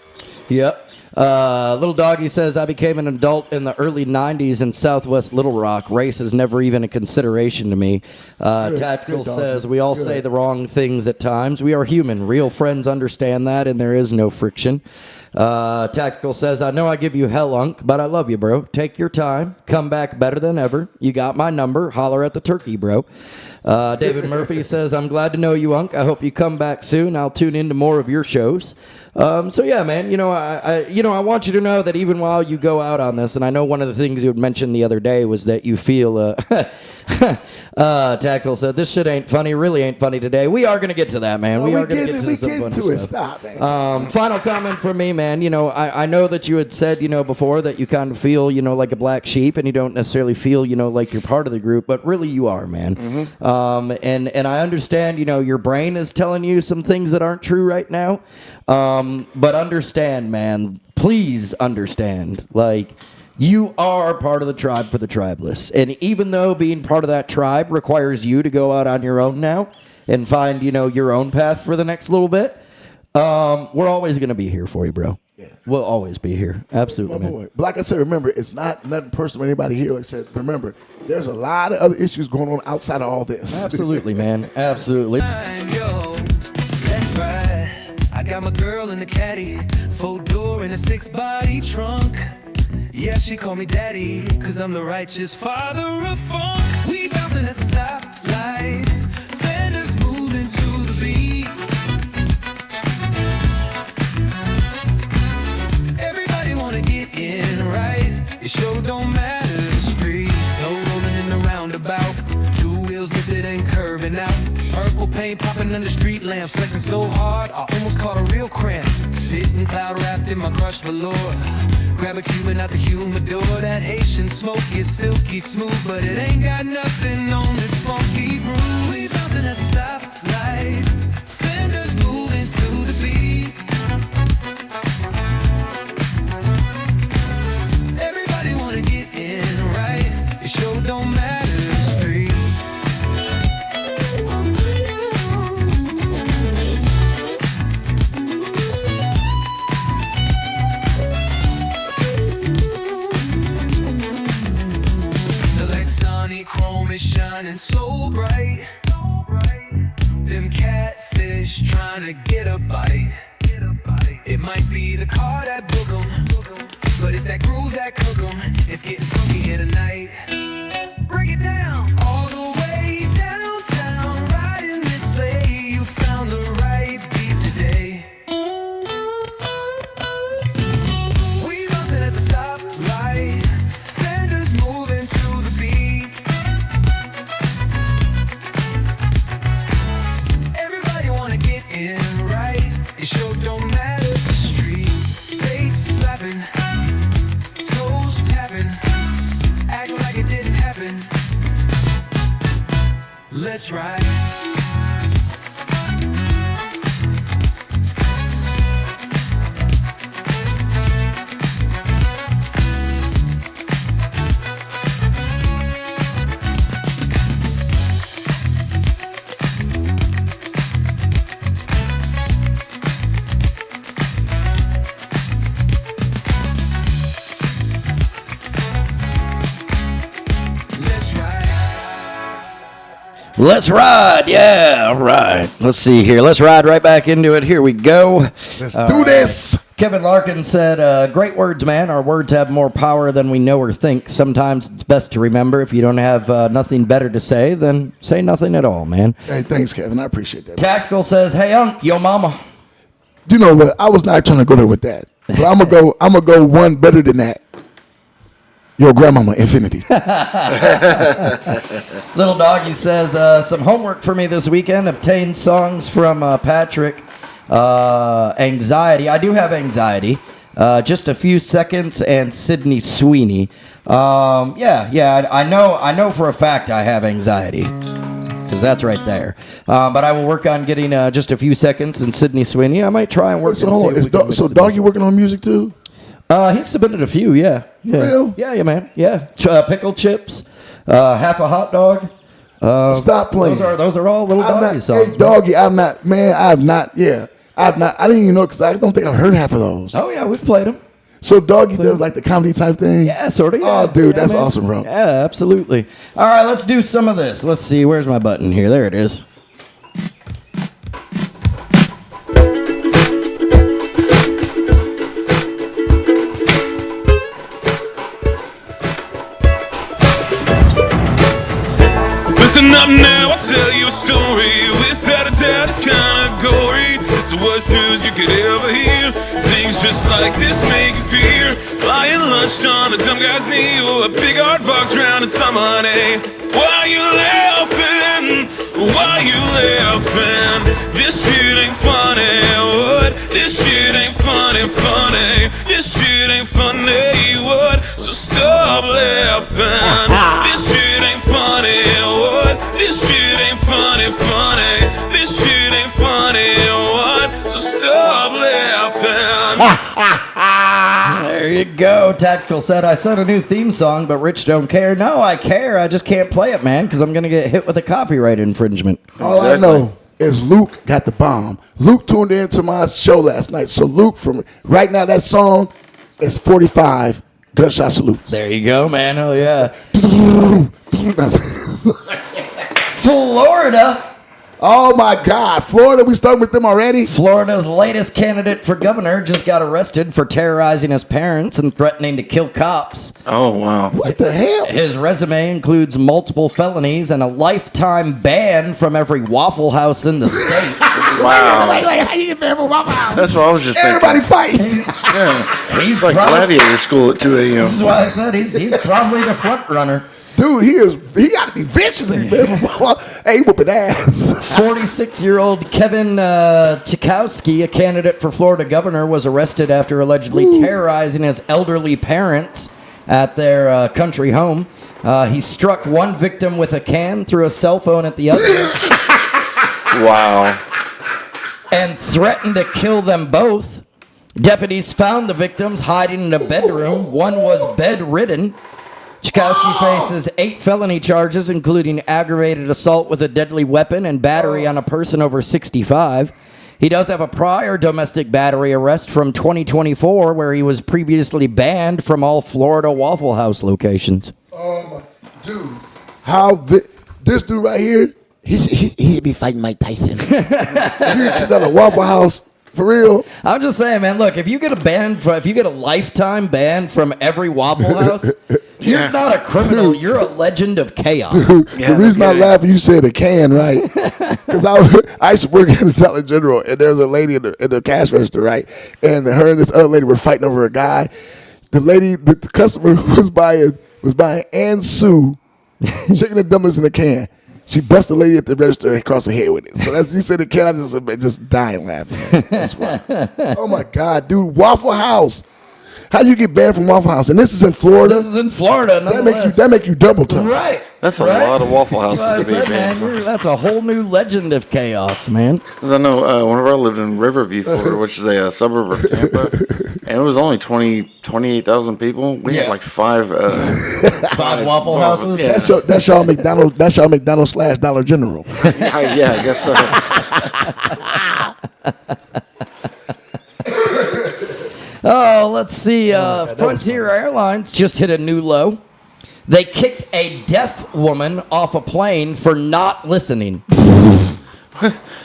Yep. Little Doggy says, I became an adult in the early 90s in Southwest Little Rock. Race is never even a consideration to me. Tactical says, we all say the wrong things at times. We are human. Real friends understand that, and there is no friction. Tactical says, I know I give you hell, Unk, but I love you, bro. Take your time. Come back better than ever. You got my number. Holler at the turkey, bro. David Murphy says, I'm glad to know you, Unk. I hope you come back soon. I'll tune into more of your shows. So yeah, man, I want you to know that even while you go out on this, and I know one of the things you had mentioned the other day was that you feel, Tactical said, this shit ain't funny, really ain't funny today. We are going to get to that, man. We are going to get to some funny stuff. Stop, man. Final comment from me, man. I know that you had said, before that you kind of feel, like a black sheep, and you don't necessarily feel, like you're part of the group, but really you are, man. Mm-hmm. And I understand, your brain is telling you some things that aren't true right now. But understand, man, please understand, you are part of the tribe for the tribeless. And even though being part of that tribe requires you to go out on your own now and find, your own path for the next little bit, we're always going to be here for you, bro. Yeah. We'll always be here. Absolutely, man. But like I said, remember, it's not nothing personal to anybody here. Like I said, remember, there's a lot of other issues going on outside of all this. Absolutely, man. Absolutely. Yo, that's right. I got my girl in the caddy, 4-door in a 6-body trunk. Yeah, she call me daddy, cause I'm the righteous father of funk. We bouncing at the stoplight, about. Two wheels lifted and curving out. Purple paint popping under street lamps. Flexing so hard, I almost caught a real cramp. Sitting cloud wrapped in my crushed velour. Grab a Cuban out the humidor. That Haitian smoke is silky smooth, but it ain't got nothing on this funky groove. We bouncing at the stoplight. Fenders moving to the beat. Everybody wanna get in right. It sure don't matter the street. The Lexani chrome is shining so bright. Them catfish trying to get a bite. It might be the car that book 'em, but it's that groove that cook 'em. It's getting funky here tonight. Break it down all the way downtown. Riding this sleigh, you found the right beat today. We bouncing at the stoplight. Fenders moving to the beat. Everybody wanna get in right. It sure don't matter the street. Bass slapping, toes tapping, act like it didn't happen. Let's ride. Let's ride. Let's ride. Yeah, all right. Let's see here. Let's ride right back into it. Here we go. Let's do this. Kevin Larkin said, great words, man. Our words have more power than we know or think. Sometimes it's best to remember if you don't have nothing better to say, then say nothing at all, man. Hey, thanks, Kevin. I appreciate that. Tactical says, hey, Unc, yo mama. You know what? I was not trying to go there with that, but I'm gonna go one better than that. Your grandmama, Infinity. Little Doggy says, some homework for me this weekend. Obtained songs from Patrick. Anxiety. I do have anxiety. Just a few seconds and Sydney Sweeney. I know for a fact I have anxiety. Because that's right there. But I will work on getting just a few seconds and Sydney Sweeney. I might try and work So, and see hold on. if we can mix So it Doggy working on music too? He submitted a few, yeah. real? Yeah, man. Yeah. Pickle chips, half a hot dog. Stop playing. Those are all little Doggy songs. Hey, Doggy, I didn't even know because I don't think I've heard half of those. Oh, yeah, we've played them. So Doggy does like the comedy type thing? Yeah, sort of. Yeah. Oh, dude, Yeah, that's man. awesome, bro. Yeah, absolutely. All right, let's do some of this. Let's see. Where's my button here? There it is. Listen up now, I'll tell you a story. Without a doubt, it's kinda gory. It's the worst news you could ever hear. Things just like this make you fear. Lying lunched on a dumb guy's knee, or a big hard fuck drowning some honey. Why you laughing? Why you laughing? This shit ain't funny. What? This shit ain't funny. This shit ain't funny. What? So stop laughing. This shit ain't funny. What? This shit ain't funny. This shit ain't funny. What? So stop laughing. There you go. Tactical said, I sent a new theme song, but Rich don't care. No, I care. I just can't play it, man, because I'm going to get hit with a copyright infringement. All I know is Luke got the bomb. Luke tuned into my show last night. So Luke, from right now, that song is 45 gunshot salutes. There you go, man. Oh, yeah. Florida. Oh my God, Florida, we starting with them already? Florida's latest candidate for governor just got arrested for terrorizing his parents and threatening to kill cops. Oh, wow. What the hell? His resume includes multiple felonies and a lifetime ban from every Waffle House in the state. Wow. Wait, how you get there from Waffle House? That's what I was just Everybody thinking. fight. Yeah. He's It's like probably, gladiator school at 2 a.m. this is why I said he's probably the front runner. Dude, he got to be vicious if he banned from Waffle House. Hey, he whooping ass. 46-year-old Kevin Chakowski, a candidate for Florida governor, was arrested after allegedly terrorizing his elderly parents at their country home. He struck one victim with a can, threw a cell phone at the other. Wow. And threatened to kill them both. Deputies found the victims hiding in a bedroom. One was bedridden. Chakowski faces 8 felony charges, including aggravated assault with a deadly weapon and battery on a person over 65. He does have a prior domestic battery arrest from 2024, where he was previously banned from all Florida Waffle House locations. Dude, this dude right here, he'd be fighting Mike Tyson. If you get out of Waffle House, for real. I'm just saying, man. Look, if you get a lifetime ban from every Waffle House, you're not a criminal. You're a legend of chaos. Dude, the reason I laugh, you said a can, right? Because I used to work at the Dollar General, and there's a lady in the cash register, right? And her and this other lady were fighting over a guy. The customer was buying Ansu chicken and dumplings in a can. She busted the lady at the register and crossed her head with it. So that's you said the can. I just dying laughing. That's why. Oh my God, dude! Waffle House. How do you get banned from Waffle House? And this is in Florida. This is in Florida. That make you double time. Right. That's a lot of Waffle Houses to be banned from. That's a whole new legend of chaos, man. Because I know whenever I lived in Riverview, Florida, which is a suburb of Tampa, and it was only 28,000 people. We had like five Waffle Houses. Yeah. That's y'all McDonald's. That's y'all McDonald's / Dollar General. Yeah, I guess so. Oh, let's see. Frontier Airlines just hit a new low. They kicked a deaf woman off a plane for not listening.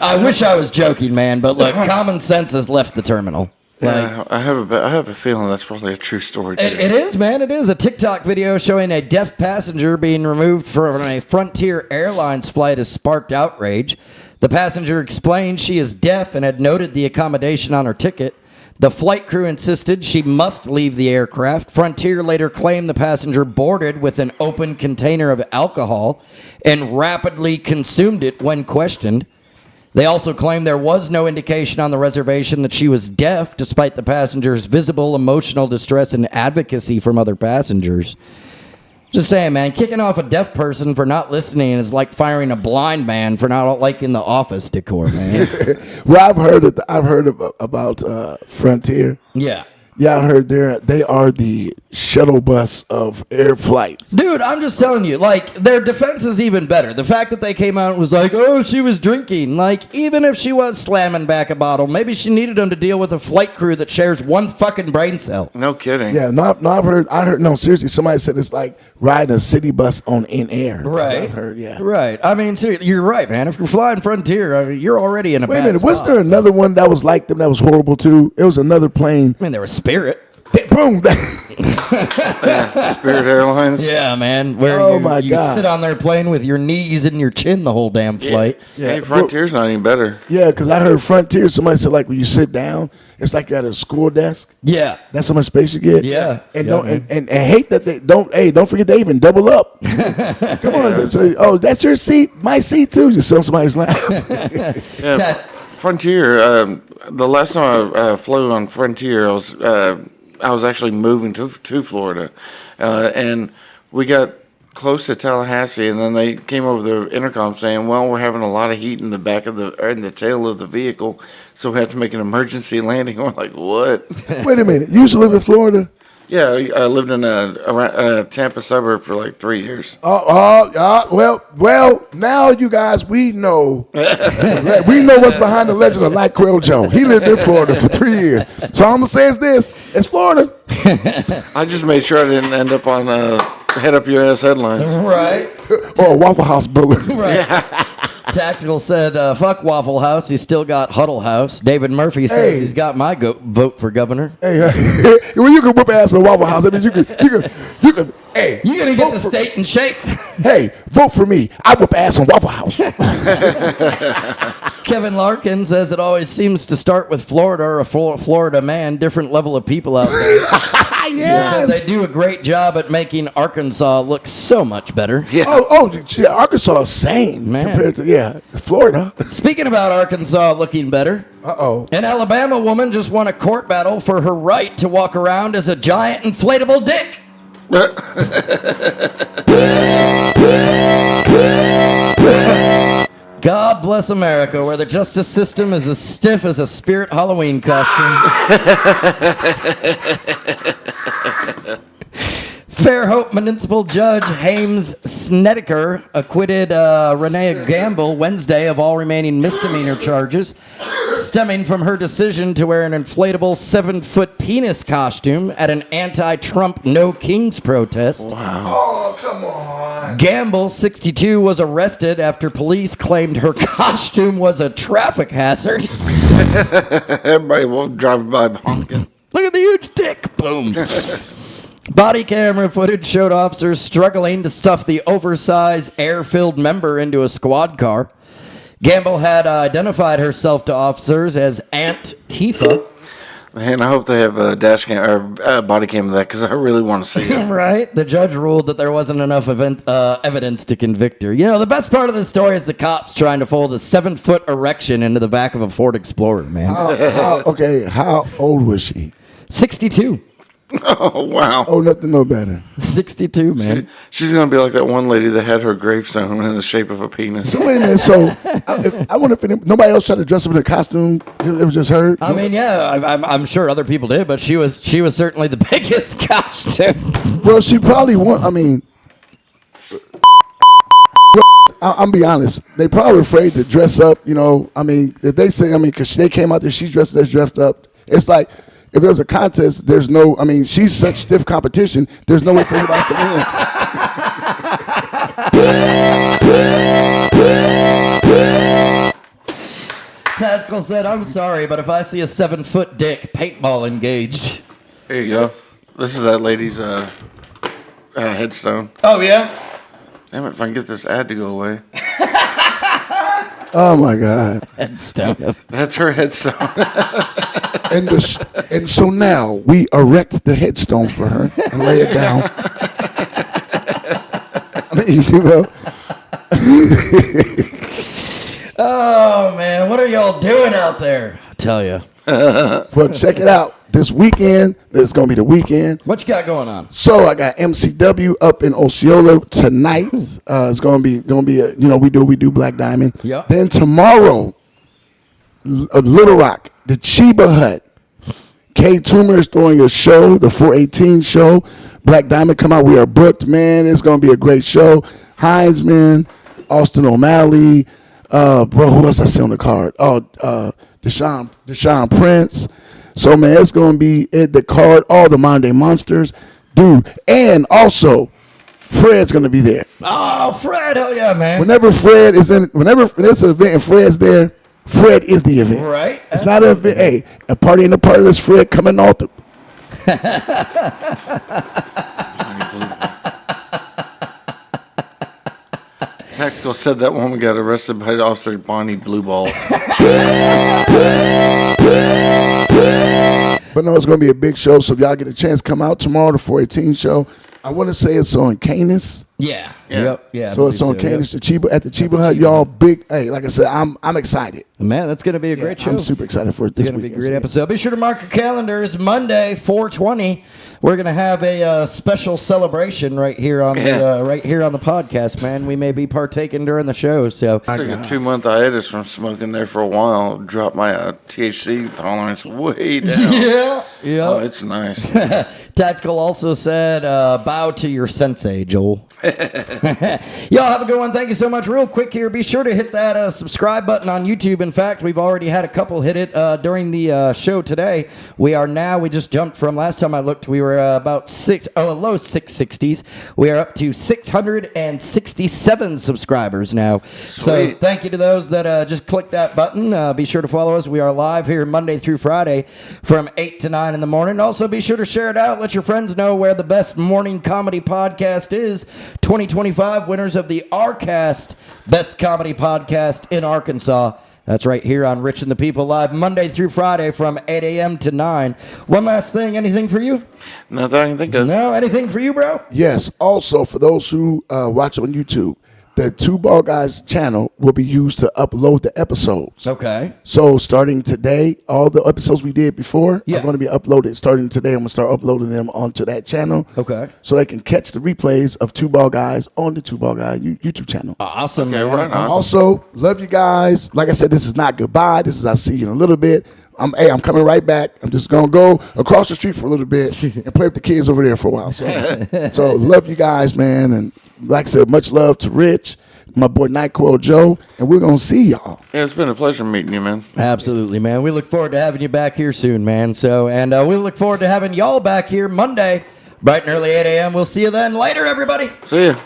I wish I was joking, man, but look, common sense has left the terminal. Yeah, I have a feeling that's probably a true story. It is, man. It is. A TikTok video showing a deaf passenger being removed from a Frontier Airlines flight has sparked outrage. The passenger explained she is deaf and had noted the accommodation on her ticket. The flight crew insisted she must leave the aircraft. Frontier later claimed the passenger boarded with an open container of alcohol and rapidly consumed it when questioned. They also claimed there was no indication on the reservation that she was deaf, despite the passenger's visible emotional distress and advocacy from other passengers. Just saying, man, kicking off a deaf person for not listening is like firing a blind man for not liking the office decor, man. Well, I've heard about Frontier. Yeah. Yeah, I heard they are the shuttle bus of air flights. Dude, I'm just telling you, like, their defense is even better. The fact that they came out and was like, oh, she was drinking. Like, even if she was slamming back a bottle, maybe she needed them to deal with a flight crew that shares one fucking brain cell. No kidding. Yeah, I heard, no, seriously, somebody said it's like riding a city bus in air. Right. I've heard, yeah. Right. I mean, seriously, you're right, man. If you're flying Frontier, I mean, you're already in a Wait bad a minute, was spot. there another one that was like them that was horrible too? It was another plane. I mean, there was Spirit. Boom. Spirit Airlines. Yeah, man. Where you sit on their plane with your knees and your chin the whole damn flight. Yeah. Hey, Frontier's not any better. Yeah, because I heard Frontier, somebody said like when you sit down, it's like you're at a school desk. Yeah. That's how much space you get. Yeah. And Yeah, don't and hate that they don't forget they even double up. Come on. So, that's your seat, my seat too. Just on somebody's lap. Yeah, Frontier, the last time I flew on Frontier, I was actually moving to Florida, and we got close to Tallahassee, and then they came over the intercom saying, "Well, we're having a lot of heat in the back of in the tail of the vehicle, so we have to make an emergency landing." We're like, "What?" Wait a minute, you used to live in Florida? Yeah, I lived in a Tampa suburb for like 3 years. Well, now you guys, we know what's behind the legend of Light Quail Joe. He lived in Florida for 3 years. So all I'm gonna say is this: it's Florida. I just made sure I didn't end up on head up your ass headlines. Right. Or a Waffle House builder. Right. Yeah. Tactical said, fuck Waffle House. He's still got Huddle House. David Murphy says he's got my vote for governor. Hey, well, you can whip ass in a Waffle House. I mean, you can. Hey, you're gonna get the state in shape. Hey, vote for me. I whip ass in Waffle House. Kevin Larkin says it always seems to start with Florida or a Florida man, different level of people out there. Yes. They do a great job at making Arkansas look so much better. Yeah. Arkansas is sane Man. compared to Florida. Speaking about Arkansas looking better, an Alabama woman just won a court battle for her right to walk around as a giant inflatable dick. God bless America, where the justice system is as stiff as a spirit Halloween costume. Fairhope Municipal Judge Hames Snedeker acquitted Renee Gamble Wednesday of all remaining misdemeanor charges stemming from her decision to wear an inflatable 7-foot penis costume at an anti-Trump No Kings protest. Oh, come on. Gamble, 62, was arrested after police claimed her costume was a traffic hazard. Everybody will drive by honking. Look at the huge dick. Boom. Body camera footage showed officers struggling to stuff the oversized air-filled member into a squad car. Gamble had identified herself to officers as Aunt Tifa. Man, I hope they have a dash cam or body cam of that because I really want to see it. Right? The judge ruled that there wasn't enough evidence to convict her. You know, the best part of the story is the cops trying to fold a 7-foot erection into the back of a Ford Explorer, man. How old was she? 62. Oh, wow. Oh, nothing no better. 62, man. She's going to be like that one lady that had her gravestone in the shape of a penis. So wait a minute. So I wonder if nobody else tried to dress up in a costume. It was just her. I mean, yeah, I'm sure other people did, but she was certainly the biggest costume. Well, she probably won. I mean, I'm be honest. They probably afraid to dress up. You know, I mean, if they say, because they came out there, she's dressed up. It's like if there's a contest, there's no. I mean, she's such stiff competition. There's no way for anybody to win. Tactical said, "I'm sorry, but if I see a 7-foot dick, paintball engaged." Here you go. This is that lady's headstone. Oh yeah. Damn it, if I can get this ad to go away. Oh my God! Headstone. That's her headstone. And so now we erect the headstone for her and lay it down. I mean, you know. Oh man, what are y'all doing out there? I tell you. Well, check it out. This weekend, it's gonna be the weekend. What you got going on? So I got MCW up in Osceola tonight. It's gonna be a, we do Black Diamond. Yeah. Then tomorrow, Little Rock, the Chiba Hut. K Toomer is throwing a show, the 418 show. Black Diamond come out. We are booked, man. It's gonna be a great show. Heinzman, Austin O'Malley, who else I see on the card? Oh, Deshaun Prince. So man, it's gonna be at the card. All the Monday Monsters, dude, and also Fred's gonna be there. Oh, Fred, hell yeah, man. Whenever there's an event and Fred's there, Fred is the event. Right. It's not an event. Hey, a party in the part of this Fred coming off the. Tactical said that woman got arrested by Officer Bonnie Blueball. But no, it's going to be a big show. So if y'all get a chance, come out tomorrow, the 418 show. I want to say it's on Canis. Yeah. Yep. Yeah. So it's on Canis, at the Chiba Hut. Y'all big. Hey, like I said, I'm excited. Man, that's going to be a great show. I'm super excited for it. It's going to be a great episode. Be sure to mark your calendars. Monday, 4/20. We're going to have a special celebration right here on the podcast, man. We may be partaking during the show. So I took a 2-month hiatus from smoking there for a while. Dropped my THC tolerance way down. yeah. Oh, it's nice. Tactical also said, bow to your sensei, Joel. Y'all have a good one. Thank you so much. Real quick here, be sure to hit that subscribe button on YouTube. In fact, we've already had a couple hit it during the show today. We just jumped from last time I looked, we were about low 660s. We are up to 667 subscribers now. Sweet. So thank you to those that just clicked that button. Be sure to follow us. We are live here Monday through Friday from 8 to 9 in the morning. Also, be sure to share it out. Let your friends know where the best morning comedy podcast is. 2025 winners of the RCast Best Comedy Podcast in Arkansas. That's right here on Rich and the People Live, Monday through Friday from 8 a.m. to 9. One last thing, anything for you? Nothing I can think of. No, anything for you, bro? Yes. Also, for those who watch on YouTube, the Two Ball Guys channel will be used to upload the episodes. Okay. So starting today, all the episodes we did before are going to be uploaded. Starting today, I'm going to start uploading them onto that channel. Okay. So they can catch the replays of Two Ball Guys on the Two Ball Guy YouTube channel. Awesome. Okay, right on. Also, love you guys. Like I said, this is not goodbye. This is I'll see you in a little bit. I'm coming right back. I'm just going to go across the street for a little bit and play with the kids over there for a while. So love you guys, man. And like I said, much love to Rich, my boy NyQuil Joe, and we're going to see y'all. Yeah, it's been a pleasure meeting you, man. Absolutely, man. We look forward to having you back here soon, man. So, and we look forward to having y'all back here Monday, bright and early 8 a.m. We'll see you then. Later, everybody. See ya.